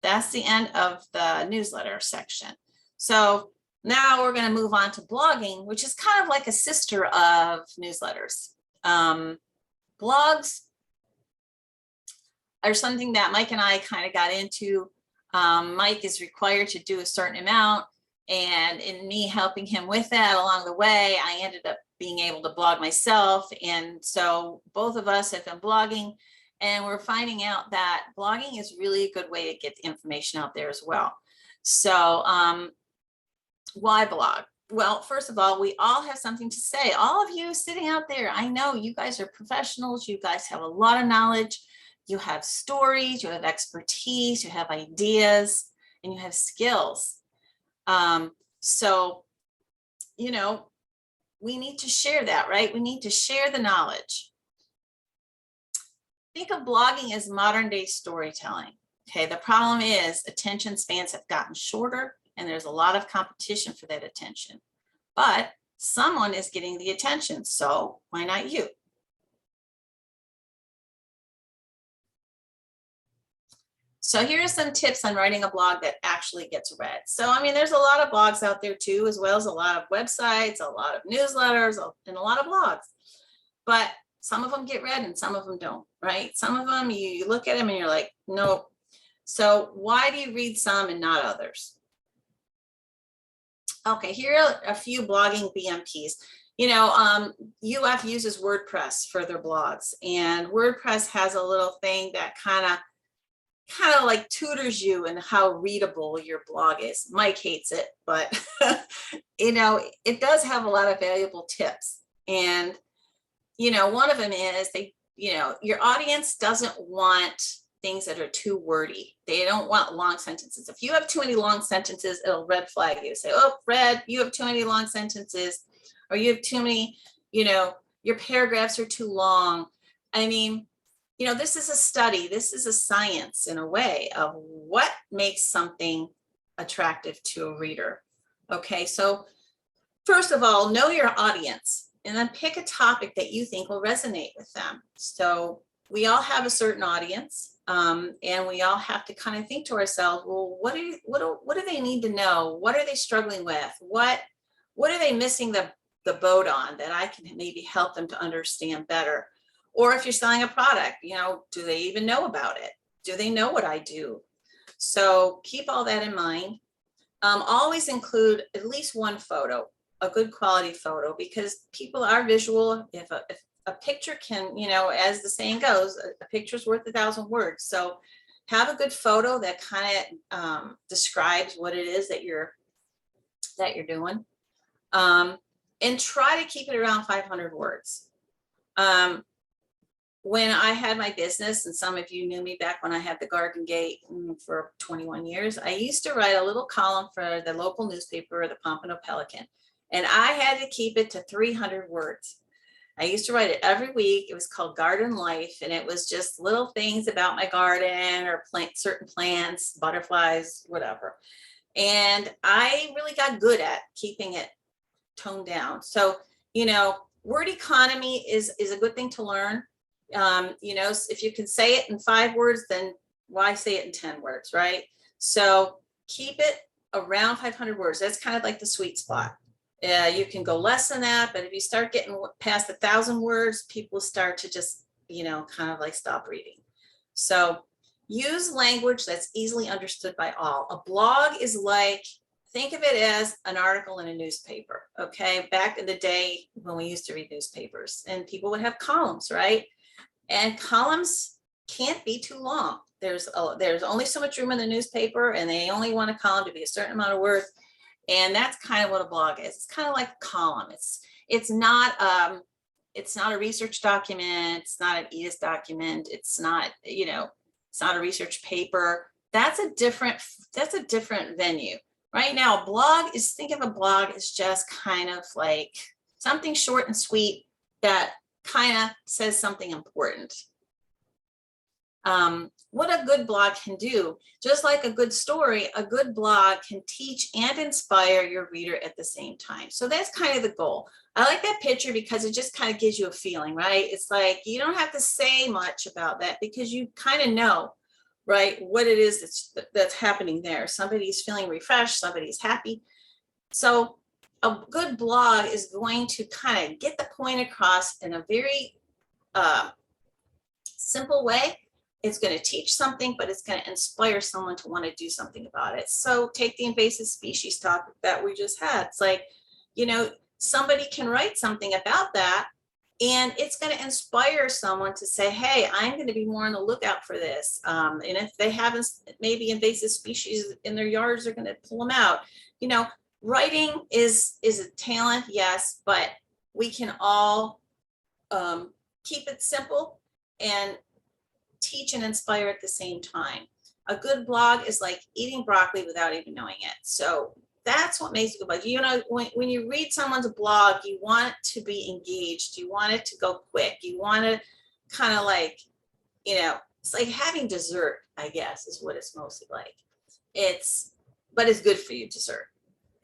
that's the end of the newsletter section. So now we're going to move on to blogging, which is kind of like a sister of newsletters. Blogs are something that Mike and I kind of got into. Mike is required to do a certain amount, and in me helping him with that along the way, I ended up being able to blog myself. And so both of us have been blogging, and we're finding out that blogging is really a good way to get the information out there as well. So why blog? Well, first of all, we all have something to say. All of you sitting out there, I know you guys are professionals. You guys have a lot of knowledge. You have stories, you have expertise, you have ideas, and you have skills. So, we need to share that, right? We need to share the knowledge. Think of blogging as modern day storytelling. Okay, the problem is attention spans have gotten shorter and there's a lot of competition for that attention, but someone is getting the attention. So why not you? So here are some tips on writing a blog that actually gets read. So, I mean, there's a lot of blogs out there too, as well as a lot of websites, a lot of newsletters, and a lot of blogs. But some of them get read and some of them don't, right? Some of them, you look at them and you're like, nope. So why do you read some and not others? Okay, here are a few blogging BMPs. UF uses WordPress for their blogs, and WordPress has a little thing that kind of like tutors you in how readable your blog is. Mike hates it, but it does have a lot of valuable tips. And, one of them is your audience doesn't want things that are too wordy. They don't want long sentences. If you have too many long sentences, it'll red flag you. Say, oh, Red, you have too many long sentences, or you have too many, your paragraphs are too long. I mean, this is a study, this is a science in a way of what makes something attractive to a reader. Okay, so first of all, know your audience and then pick a topic that you think will resonate with them. So we all have a certain audience, and we all have to kind of think to ourselves, well, what do they need to know? What are they struggling with? What are they missing the boat on that I can maybe help them to understand better? Or if you're selling a product, do they even know about it? Do they know what I do? So keep all that in mind. Always include at least one photo, a good quality photo, because people are visual. If a picture can, as the saying goes, a picture's worth 1,000 words. So have a good photo that kind of describes what it is that you're doing. And try to keep it around 500 words. When I had my business, and some of you knew me back when I had the Garden Gate for 21 years, I used to write a little column for the local newspaper, the Pompano Pelican, and I had to keep it to 300 words. I used to write it every week. It was called Garden Life, and it was just little things about my garden or certain plants, butterflies, whatever. And I really got good at keeping it toned down. So, word economy is a good thing to learn. If you can say it in 5 words, then why say it in 10 words, right? So keep it around 500 words. That's kind of like the sweet spot. You can go less than that, but if you start getting past 1,000 words, people start to just, kind of like stop reading. So use language that's easily understood by all. A blog is like, think of it as an article in a newspaper, okay? Back in the day when we used to read newspapers and people would have columns, right? And columns can't be too long. There's only so much room in the newspaper and they only want a column to be a certain amount of words. And that's kind of what a blog is. It's kind of like a column. It's not a research document. It's not an EDIS document. It's not, you know, it's not a research paper. That's a different venue. Right now, a blog is, think of a blog as just kind of like something short and sweet that kind of says something important. What a good blog can do, just like a good story, a good blog can teach and inspire your reader at the same time. So that's kind of the goal. I like that picture because it just kind of gives you a feeling, right? It's like, you don't have to say much about that because you kind of know, right, what it is that's happening there. Somebody's feeling refreshed, somebody's happy. So a good blog is going to kind of get the point across in a very simple way. It's going to teach something, but it's going to inspire someone to want to do something about it. So take the invasive species topic that we just had. It's like, you know, somebody can write something about that and it's going to inspire someone to say, hey, I'm going to be more on the lookout for this. And if they haven't, maybe invasive species in their yards, they're going to pull them out. You know, writing is a talent, yes, but we can all keep it simple and teach and inspire at the same time. A good blog is like eating broccoli without even knowing it. So that's what makes it a good blog. You know, when you read someone's blog, you want it to be engaged. You want it to go quick. You want to kind of like, you know, it's like having dessert, I guess, is what it's mostly like. But it's good for you, dessert.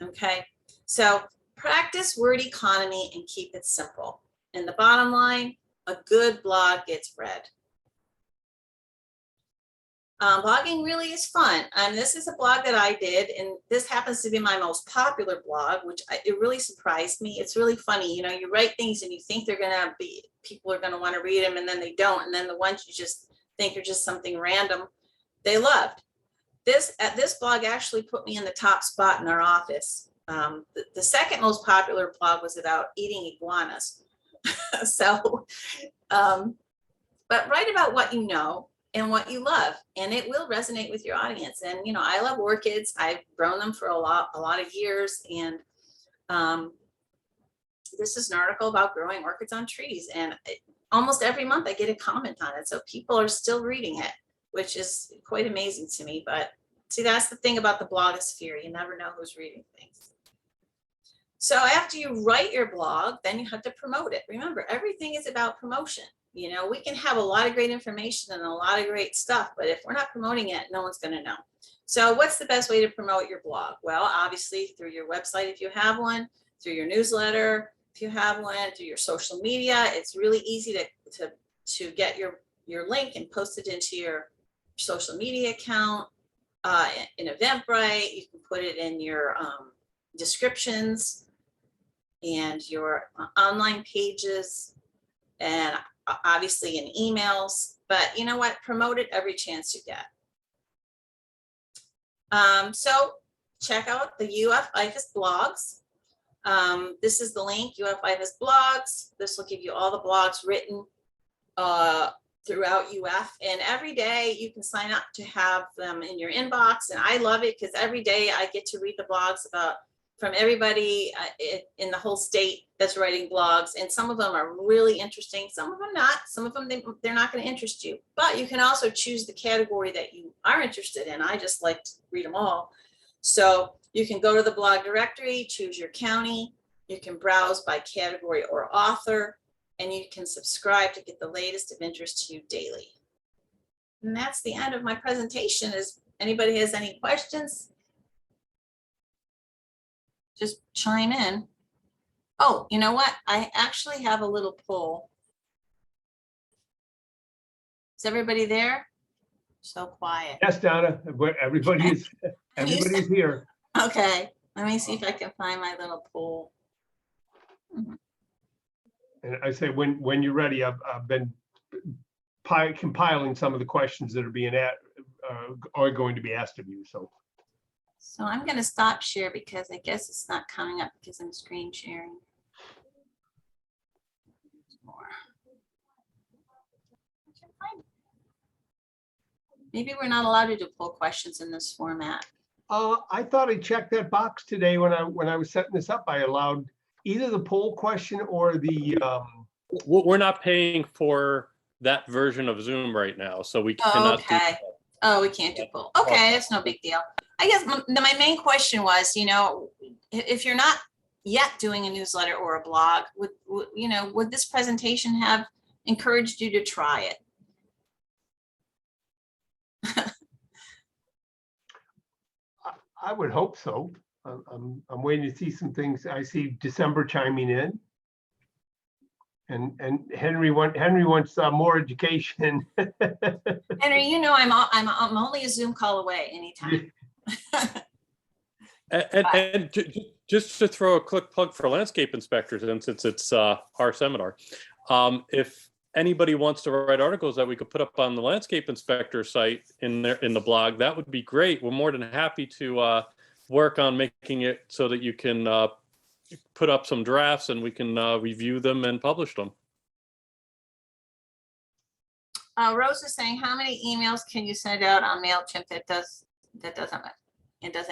Okay. So practice word economy and keep it simple. And the bottom line, a good blog gets read. Blogging really is fun. This is a blog that I did, and this happens to be my most popular blog, which it really surprised me. It's really funny. You know, you write things and you think they're going to be, people are going to want to read them, and then they don't. And then the ones you just think are just something random, they loved. This blog actually put me in the top spot in our office. The second most popular blog was about eating iguanas. So, but write about what you know and what you love, and it will resonate with your audience. And, you know, I love orchids. I've grown them for a lot of years. And this is an article about growing orchids on trees. And almost every month I get a comment on it. So people are still reading it, which is quite amazing to me. But see, that's the thing about the blogosphere. You never know who's reading things. So after you write your blog, then you have to promote it. Remember, everything is about promotion. You know, we can have a lot of great information and a lot of great stuff, but if we're not promoting it, no one's going to know. So what's the best way to promote your blog? Well, obviously through your website, if you have one, through your newsletter, if you have one, through your social media. It's really easy to get your link and post it into your social media account. In Eventbrite, you can put it in your descriptions and your online pages, and obviously in emails. But you know what? Promote it every chance you get. So check out the UF IFAS blogs. This is the link, UF IFAS blogs. This will give you all the blogs written throughout UF, and every day you can sign up to have them in your inbox. And I love it because every day I get to read the blogs from everybody in the whole state that's writing blogs. And some of them are really interesting, some of them not. Some of them, they're not going to interest you, but you can also choose the category that you are interested in. I just like to read them all. So you can go to the blog directory, choose your county, you can browse by category or author, and you can subscribe to get the latest of interest to you daily. And that's the end of my presentation. Is anybody has any questions? Just chime in. Oh, you know what? I actually have a little poll. Is everybody there? So quiet. Yes, Donna, everybody is here. Okay, let me see if I can find my little poll. And I say, when you're ready, I've been compiling some of the questions that are being are going to be asked of you. So So I'm gonna stop share because I guess it's not coming up because I'm screen sharing. More. Maybe we're not allowed to do poll questions in this format. I thought I checked that box today when I was setting this up. I allowed either the poll question or the We're not paying for that version of Zoom right now, so we Oh, cannot do. okay. Oh, we can't do poll. Okay, it's no big deal. I guess my main question was, if you're not yet doing a newsletter or a blog, would this presentation have encouraged you to try it? I would hope so. I'm waiting to see some things. I see December chiming in. And Henry wants more education. Henry, I'm only a Zoom call away anytime. And just to throw a quick plug for landscape inspectors, and since it's our seminar, if anybody wants to write articles that we could put up on the landscape inspector site in the blog, that would be great. We're more than happy to work on making it so that you can put up some drafts and we can review them and publish them. Rose is saying, how many emails can you send out on MailChimp that doesn't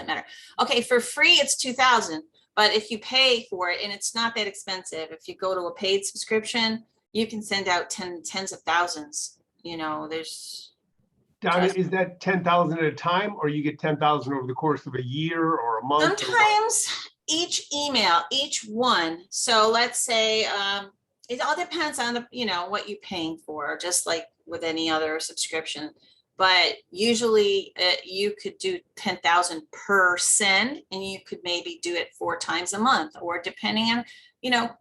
matter? Okay, for free it's 2,000, but if you pay for it, and it's not that expensive, if you go to a paid subscription, you can send out tens of thousands. There's. Donna, is that 10,000 at a time, or you get 10,000 over the course of a year or a month? Sometimes each email, each one. So let's say it all depends on what you're paying for, just like with any other subscription. But usually you could do 10,000 per send, and you could maybe do it 4 times a month, or depending on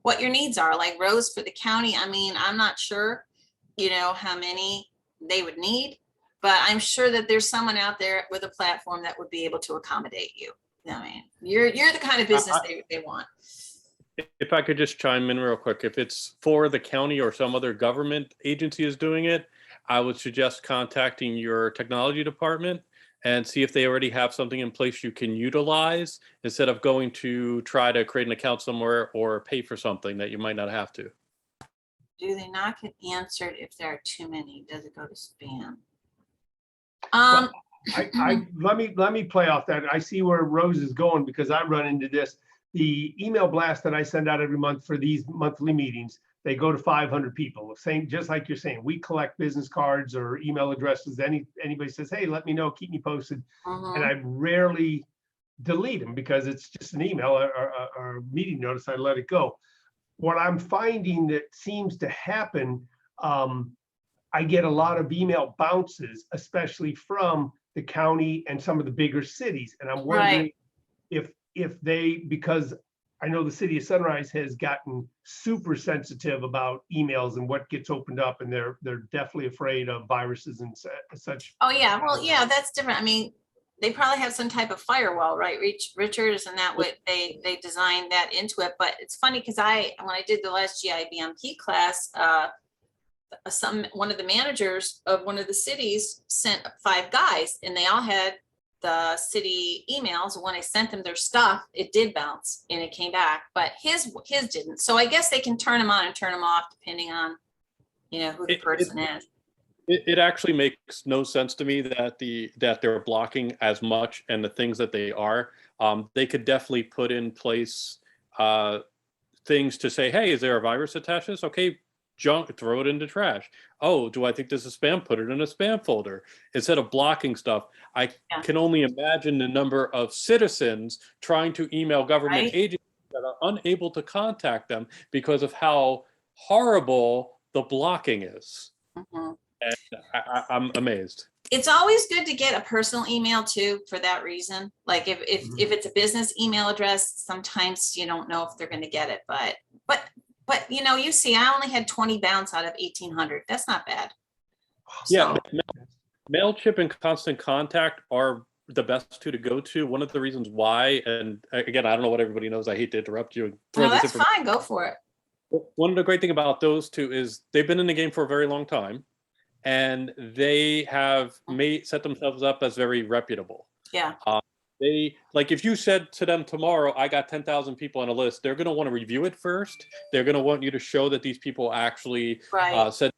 what your needs are. Like Rose, for the county, I'm not sure how many they would need, but I'm sure that there's someone out there with a platform that would be able to accommodate you. You're the kind of business they want. If I could just chime in real quick, if it's for the county or some other government agency is doing it, I would suggest contacting your technology department and see if they already have something in place you can utilize, instead of going to try to create an account somewhere or pay for something that you might not have to. Do they not get answered if there are too many? Does it go to spam? Well, let me play off that. I see where Rose is going, because I run into this. The email blast that I send out every month for these monthly meetings, they go to 500 people. Same, just like you're saying, we collect business cards or email addresses. Anybody says, hey, let me know, keep me posted. And I rarely delete them because it's just an email or meeting notice. I let it go. What I'm finding that seems to happen, I get a lot of email bounces, especially from the county and some of the bigger cities. And I'm wondering if they, because I know the city of Sunrise has gotten super sensitive about emails and what gets opened up, and they're definitely afraid of viruses and such. Oh yeah, well, yeah, that's different. They probably have some type of firewall, right, Richard? Isn't that what they designed that into it? But it's funny because when I did the last GIBMP class, one of the managers of one of the cities sent 5 guys, and they all had the city emails. When I sent them their stuff, it did bounce and it came back, but his didn't. So I guess they can turn them on and turn them off depending on who the person is. It actually makes no sense to me that they're blocking as much, and the things that they are. They could definitely put in place things to say, hey, is there a virus attached to this? Okay, junk, throw it into trash. Oh, do I think this is spam? Put it in a spam folder. Instead of blocking stuff, I can only imagine the number of citizens trying to email government agencies that are unable to contact them because of how horrible the blocking is. And I'm amazed. It's always good to get a personal email too, for that reason. Like if it's a business email address, sometimes you don't know if they're going to get it, but you see, I only had 20 bounce out of 1,800. That's not bad. Yeah, MailChimp and Constant Contact are the best 2 to go to. One of the reasons why, and again, I don't know what everybody knows, I hate to interrupt you. No, that's fine. Go for it. One of the great thing about those 2 is they've been in the game for a very long time, and they have set themselves up as very reputable. Yeah. They, like, if you said to them tomorrow, I got 10,000 people on a list, they're going to want to review it first. They're going to want you to show that these people actually Right. said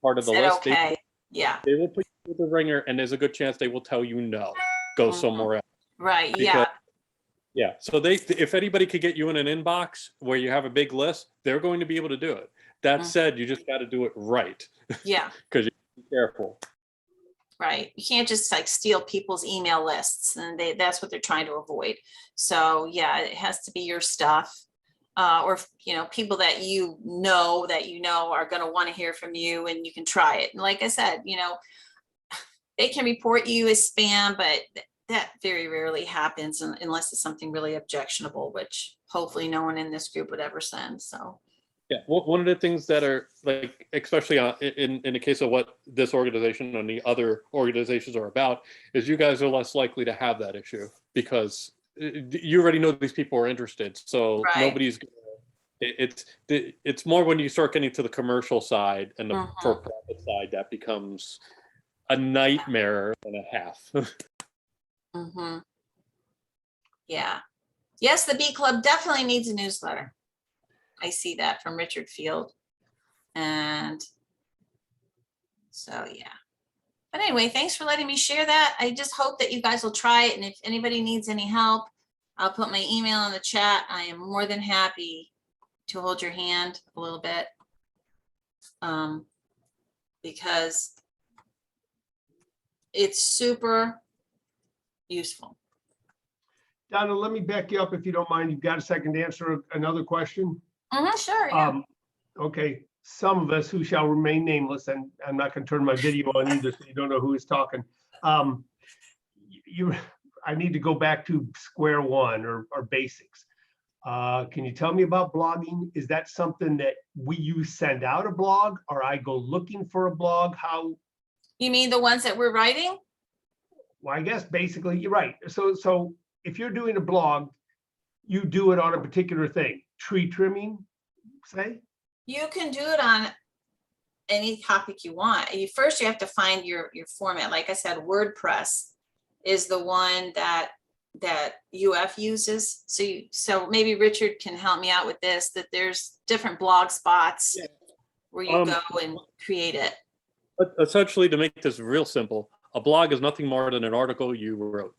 part of the Said list. okay. Yeah. They will put you through the ringer, and there's a good chance they will tell you no, go somewhere else. Right. Because- Yeah. Yeah. So if anybody could get you in an inbox where you have a big list, they're going to be able to do it. That said, you just got to do it right. Yeah. Because you have to be careful. Right. You can't just like steal people's email lists, and that's what they're trying to avoid. So yeah, it has to be your stuff. Or, you know, people that you know are going to want to hear from you, and you can try it. And like I said, you know, they can report you as spam, but that very rarely happens unless it's something really objectionable, which hopefully no one in this group would ever send. So. Yeah, one of the things that are, like, especially in the case of what this organization and the other organizations are about, is you guys are less likely to have that issue because you already know these people are interested. So Right. nobody's. It's more when you start getting to the commercial side and the for-profit side that becomes a nightmare and a half. Yeah. Yes, the Bee Club definitely needs a newsletter. I see that from Richard Field. And so, yeah. But anyway, thanks for letting me share that. I just hope that you guys will try it. And if anybody needs any help, I'll put my email in the chat. I am more than happy to hold your hand a little bit. Because it's super useful. Donna, let me back you up if you don't mind. You've got a second to answer another question? Sure, yeah. Okay, some of us who shall remain nameless, and I'm not going to turn my video on either, so you don't know who is talking. I need to go back to square one or basics. Can you tell me about blogging? Is that something that you send out a blog, or I go looking for a blog? How? You mean the ones that we're writing? Well, I guess basically you're right. So if you're doing a blog, you do it on a particular thing. Tree trimming, say? You can do it on any topic you want. First, you have to find your format. Like I said, WordPress is the one that UF uses. So maybe Richard can help me out with this, that there's different blog spots where you go and create it. But essentially, to make this real simple, a blog is nothing more than an article you wrote.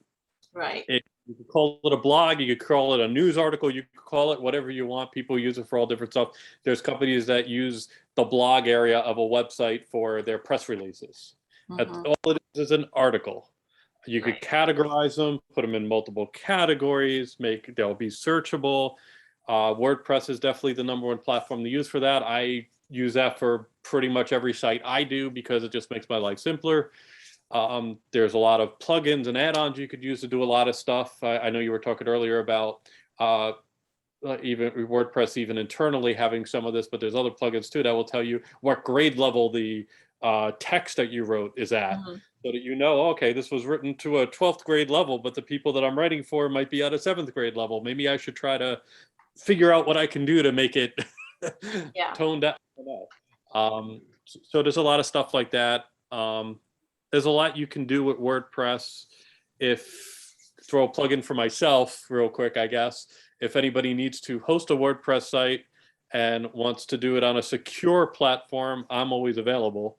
Right. You could call it a blog, you could call it a news article, you could call it whatever you want. People use it for all different stuff. There's companies that use the blog area of a website for their press releases. All it is an article. You could categorize them, put them in multiple categories, they'll be searchable. WordPress is definitely the #1 platform to use for that. I use that for pretty much every site I do because it just makes my life simpler. There's a lot of plugins and add-ons you could use to do a lot of stuff. I know you were talking earlier about even WordPress, even internally having some of this, but there's other plugins too that will tell you what grade level the text that you wrote is at, so that you know, okay, this was written to a 12th grade level, but the people that I'm writing for might be at a 7th grade level. Maybe I should try to figure out what I can do to make it toned down. So there's a lot of stuff like that. There's a lot you can do with WordPress. Throw a plug in for myself real quick, I guess. If anybody needs to host a WordPress site and wants to do it on a secure platform, I'm always available.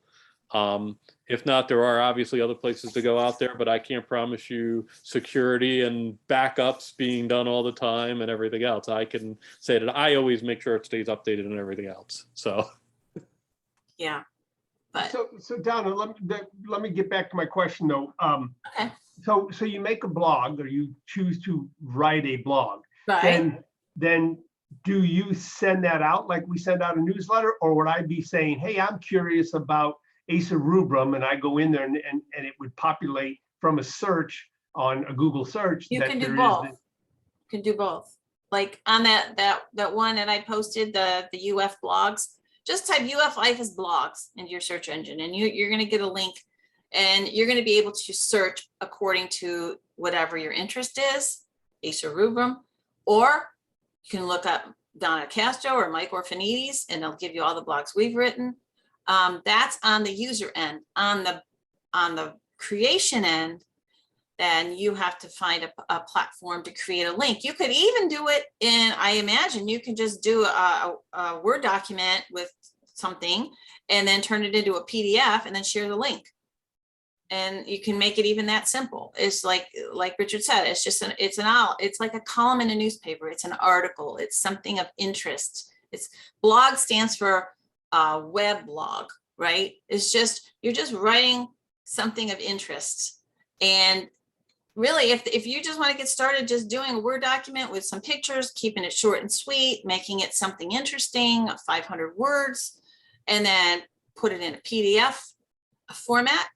If not, there are obviously other places to go out there, but I can't promise you security and backups being done all the time and everything else. I can say that I always make sure it stays updated and everything else. So. Yeah. But So Donna, let me get back to my question though. okay. So you make a blog, or you choose to write a blog. Right. Then do you send that out like we send out a newsletter, or would I be saying, hey, I'm curious about Acer rubrum, and I go in there and it would populate from a search on a Google search? You can do both. You can do both. Like on that one that I posted, the UF blogs, just type UF Life as blogs into your search engine, and you're going to get a link, and you're going to be able to search according to whatever your interest is, Acer rubrum, or you can look up Donna Castro or Mike Orphanides, and they'll give you all the blogs we've written. That's on the user end. On the creation end, then you have to find a platform to create a link. You could even do it in, I imagine you can just do a Word document with something and then turn it into a PDF and then share the link. And you can make it even that simple. It's like Richard said, it's just it's like a column in a newspaper. It's an article. It's something of interest. Blog stands for web blog, right? It's just, you're just writing something of interest. And really, if you just want to get started just doing a Word document with some pictures, keeping it short and sweet, making it something interesting, 500 words, and then put it in a PDF format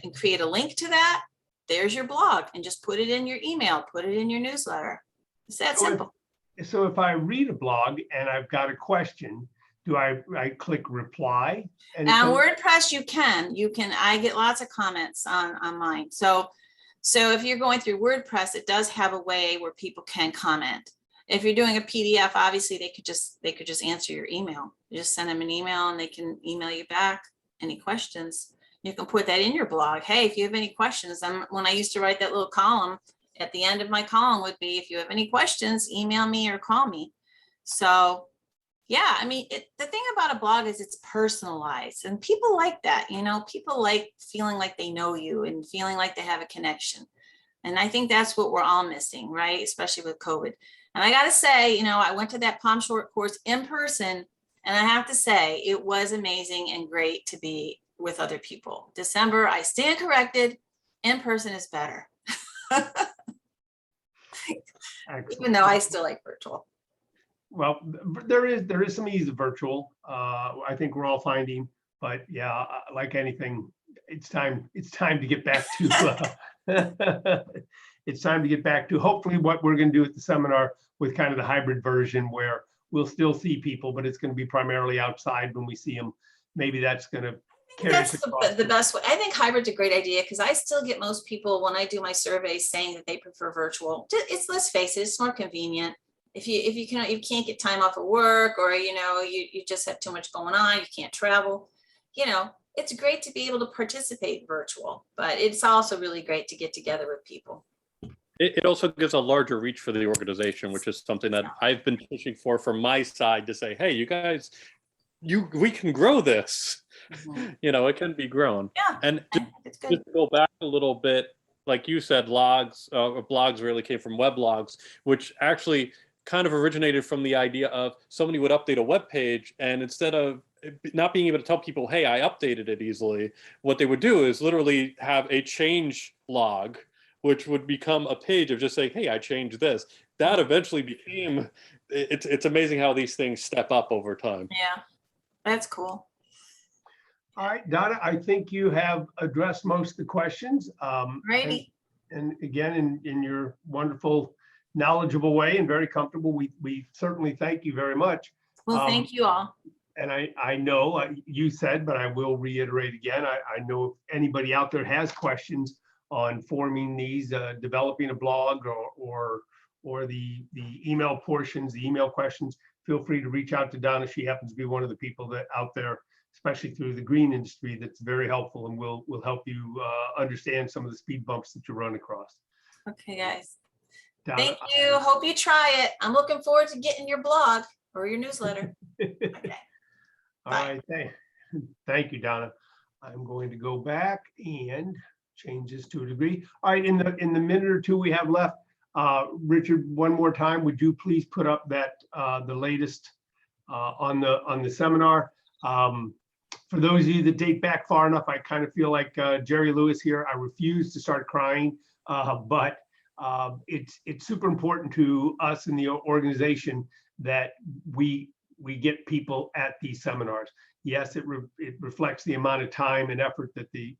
and create a link to that, there's your blog, and just put it in your email, put it in your newsletter. It's that simple. So if I read a blog and I've got a question, do I click reply? And On WordPress, you can, I get lots of comments on mine. So if you're going through WordPress, it does have a way where people can comment. If you're doing a PDF, obviously they could just answer your email. You just send them an email and they can email you back any questions. You can put that in your blog. Hey, if you have any questions, when I used to write that little column, at the end of my column would be, if you have any questions, email me or call me. So yeah, I mean, the thing about a blog is it's personalized, and people like that. People like feeling like they know you and feeling like they have a connection. And I think that's what we're all missing, right? Especially with COVID. And I got to say, I went to that Palm Short course in person, and I have to say it was amazing and great to be with other people. December, I stand corrected. In person is better. Even though I still like virtual. Well, there is some ease of virtual. I think we're all finding, but yeah, like anything, it's time to get back to. It's time to get back to hopefully what we're going to do at the seminar with kind of the hybrid version, where we'll still see people, but it's going to be primarily outside when we see them. Maybe that's going to carry us That's across. the best way. I think hybrid's a great idea, because I still get most people when I do my surveys saying that they prefer virtual. Let's face it, it's more convenient. If you can't get time off of work, or you just have too much going on, you can't travel, it's great to be able to participate virtual, but it's also really great to get together with people. It also gives a larger reach for the organization, which is something that I've been pushing for from my side, to say, hey, you guys, we can grow this. Mhm. It can be grown. Yeah, And I think it's good. just to go back a little bit, like you said, blogs really came from weblogs, which actually kind of originated from the idea of somebody would update a web page, and instead of not being able to tell people, hey, I updated it easily, what they would do is literally have a change log, which would become a page of just saying, hey, I changed this. That eventually became, it's amazing how these things step up over time. Yeah, that's cool. All right, Donna, I think you have addressed most of the questions. Righty. And again, in your wonderful, knowledgeable way and very comfortable, we certainly thank you very much. Well, thank you all. And I know you said, but I will reiterate again, I know if anybody out there has questions on forming these, developing a blog or the email portions, the email questions, feel free to reach out to Donna. She happens to be one of the people that out there, especially through the green industry, that's very helpful and will help you understand some of the speed bumps that you run across. Okay, guys. Donna, Thank you. Hope you try it. I'm looking forward to getting your blog or your newsletter. Okay. All right, thank you, Donna. I'm going to go back and change this to a degree. All right, in the minute or two we have left, Richard, one more time, would you please put up that the latest on the seminar? For those of you that date back far enough, I kind of feel like Jerry Lewis here. I refuse to start crying, but it's super important to us in the organization that we get people at these seminars. Yes, it reflects the amount of time and effort that the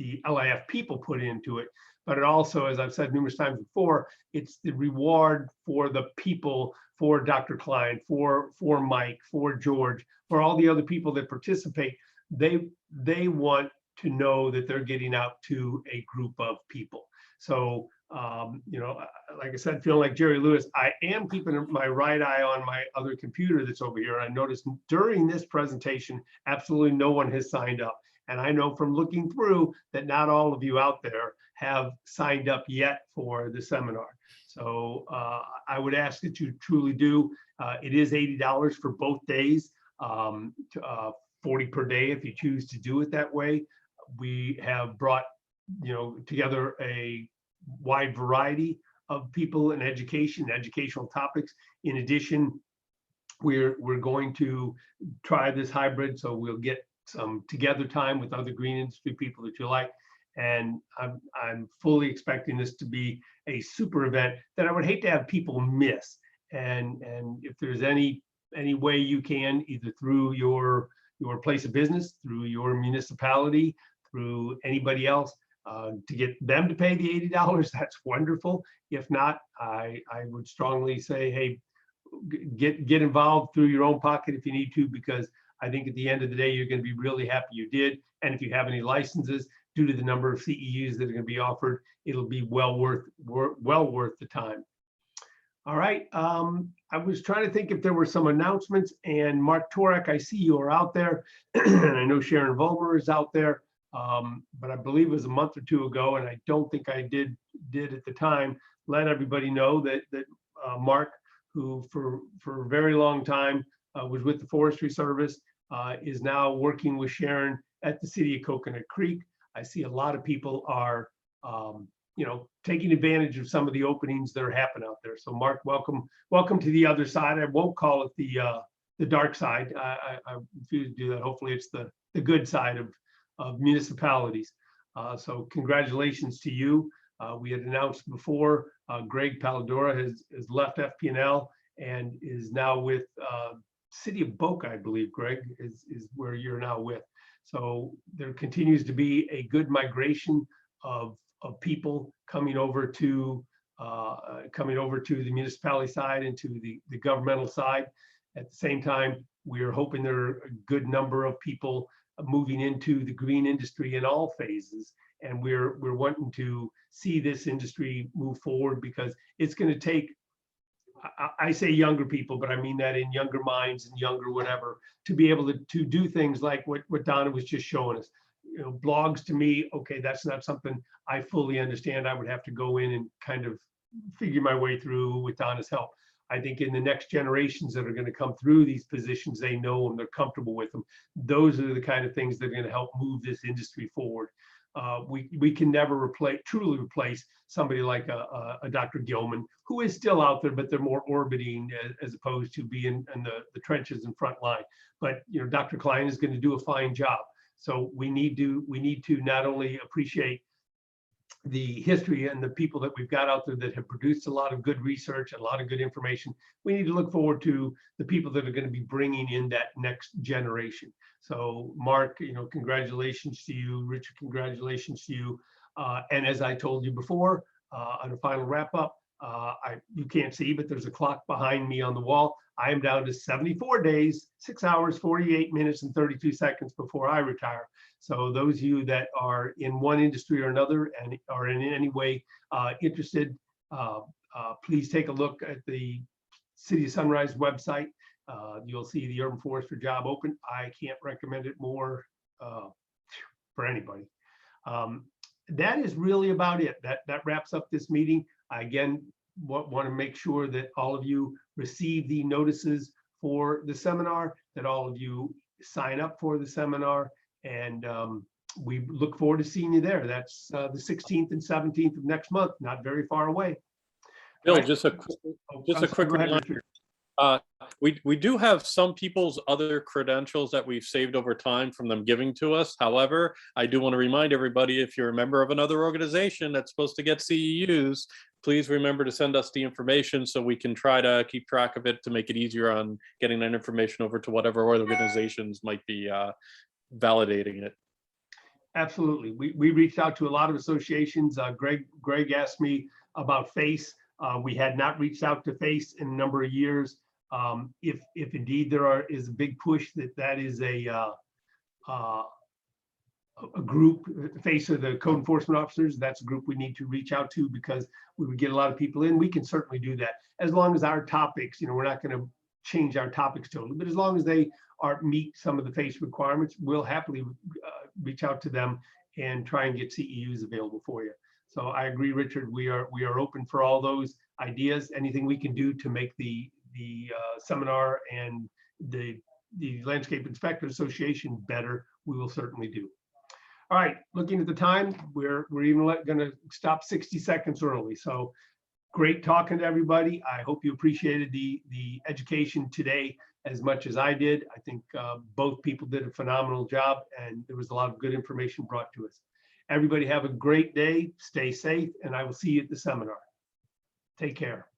LIAF people put into it, but it also, as I've said numerous times before, it's the reward for the people, for Dr. Klein, for Mike, for George, for all the other people that participate. They want to know that they're getting out to a group of people. So You know, like I said, feeling like Jerry Lewis, I am keeping my right eye on my other computer that's over here. I noticed during this presentation, absolutely no one has signed up. And I know from looking through that not all of you out there have signed up yet for the seminar. So I would ask that you truly do. It is $80 for both days, 40 per day if you choose to do it that way. We have brought, you know, together a wide variety of people in education, educational topics. In addition, we're going to try this hybrid, so we'll get some together time with other green industry people that you like. And I'm fully expecting this to be a super event that I would hate to have people miss. And if there's any way you can, either through your place of business, through your municipality, through anybody else, to get them to pay the $80, that's wonderful. If not, I would strongly say, hey, get involved through your own pocket if you need to, because I think at the end of the day, you're going to be really happy you did. And if you have any licenses, due to the number of CEUs that are going to be offered, it'll be well worth the time. All right. I was trying to think if there were some announcements, and Mark Torek, I see you are out there, and I know Sharon Vollmer is out there. But I believe it was a month or two ago, and I don't think I did at the time, let everybody know that Mark, who for a very long time was with the Forestry Service, is now working with Sharon at the city of Coconut Creek. I see a lot of people are, you know, taking advantage of some of the openings that are happening out there. So Mark, welcome to the other side. I won't call it the dark side. I refuse to do that. Hopefully it's the good side of municipalities. So congratulations to you. We had announced before, Greg Palladora has left FP&L and is now with City of Boca, I believe, Greg, is where you're now with. So there continues to be a good migration of people coming over to the municipality side and to the governmental side. At the same time, we're hoping there are a good number of people moving into the green industry in all phases. And we're wanting to see this industry move forward, because it's going to take, I say younger people, but I mean that in younger minds and younger whatever, to be able to do things like what Donna was just showing us. You know, blogs to me, okay, that's not something I fully understand. I would have to go in and kind of figure my way through with Donna's help. I think in the next generations that are going to come through these positions, they know them, they're comfortable with them. Those are the kind of things that are going to help move this industry forward. We can never truly replace somebody like a Dr. Gilman, who is still out there, but they're more orbiting as opposed to being in the trenches and front line. But you know, Dr. Klein is going to do a fine job. So we need to not only appreciate the history and the people that we've got out there that have produced a lot of good research, a lot of good information. We need to look forward to the people that are going to be bringing in that next generation. So Mark, you know, congratulations to you. Richard, congratulations to you. And as I told you before, on a final wrap up, you can't see, but there's a clock behind me on the wall. I am down to 74 days, 6 hours, 48 minutes, and 32 seconds before I retire. So those of you that are in one industry or another and are in any way interested, please take a look at the City of Sunrise website. You'll see the Urban Forester job open. I can't recommend it more for anybody. That is really about it. That wraps up this meeting. I again want to make sure that all of you receive the notices for the seminar, that all of you sign up for the seminar, and we look forward to seeing you there. That's the 16th and 17th of next month, not very far away. Bill, Right. just a quick reminder. We do have some people's other credentials that we've saved over time from them giving to us. However, I do want to remind everybody, if you're a member of another organization that's supposed to get CEUs, please remember to send us the information so we can try to keep track of it to make it easier on getting that information over to whatever organizations might be validating it. Absolutely. We reached out to a lot of associations. Greg asked me about FACE. We had not reached out to FACE in a number of years. If indeed is a big push that is a a group, face of the code enforcement officers, that's a group we need to reach out to because we would get a lot of people in. We can certainly do that as long as our topics, we're not going to change our topics totally, but as long as they meet some of the face requirements, we'll happily reach out to them and try and get CEUs available for you. So I agree, Richard, we are open for all those ideas. Anything we can do to make the seminar and the Landscape Inspector Association better, we will certainly do. All right, looking at the time, we're even going to stop 60 seconds early. So great talking to everybody. I hope you appreciated the education today as much as I did. I think both people did a phenomenal job, and there was a lot of good information brought to us. Everybody have a great day, stay safe, and I will see you at the seminar. Take care.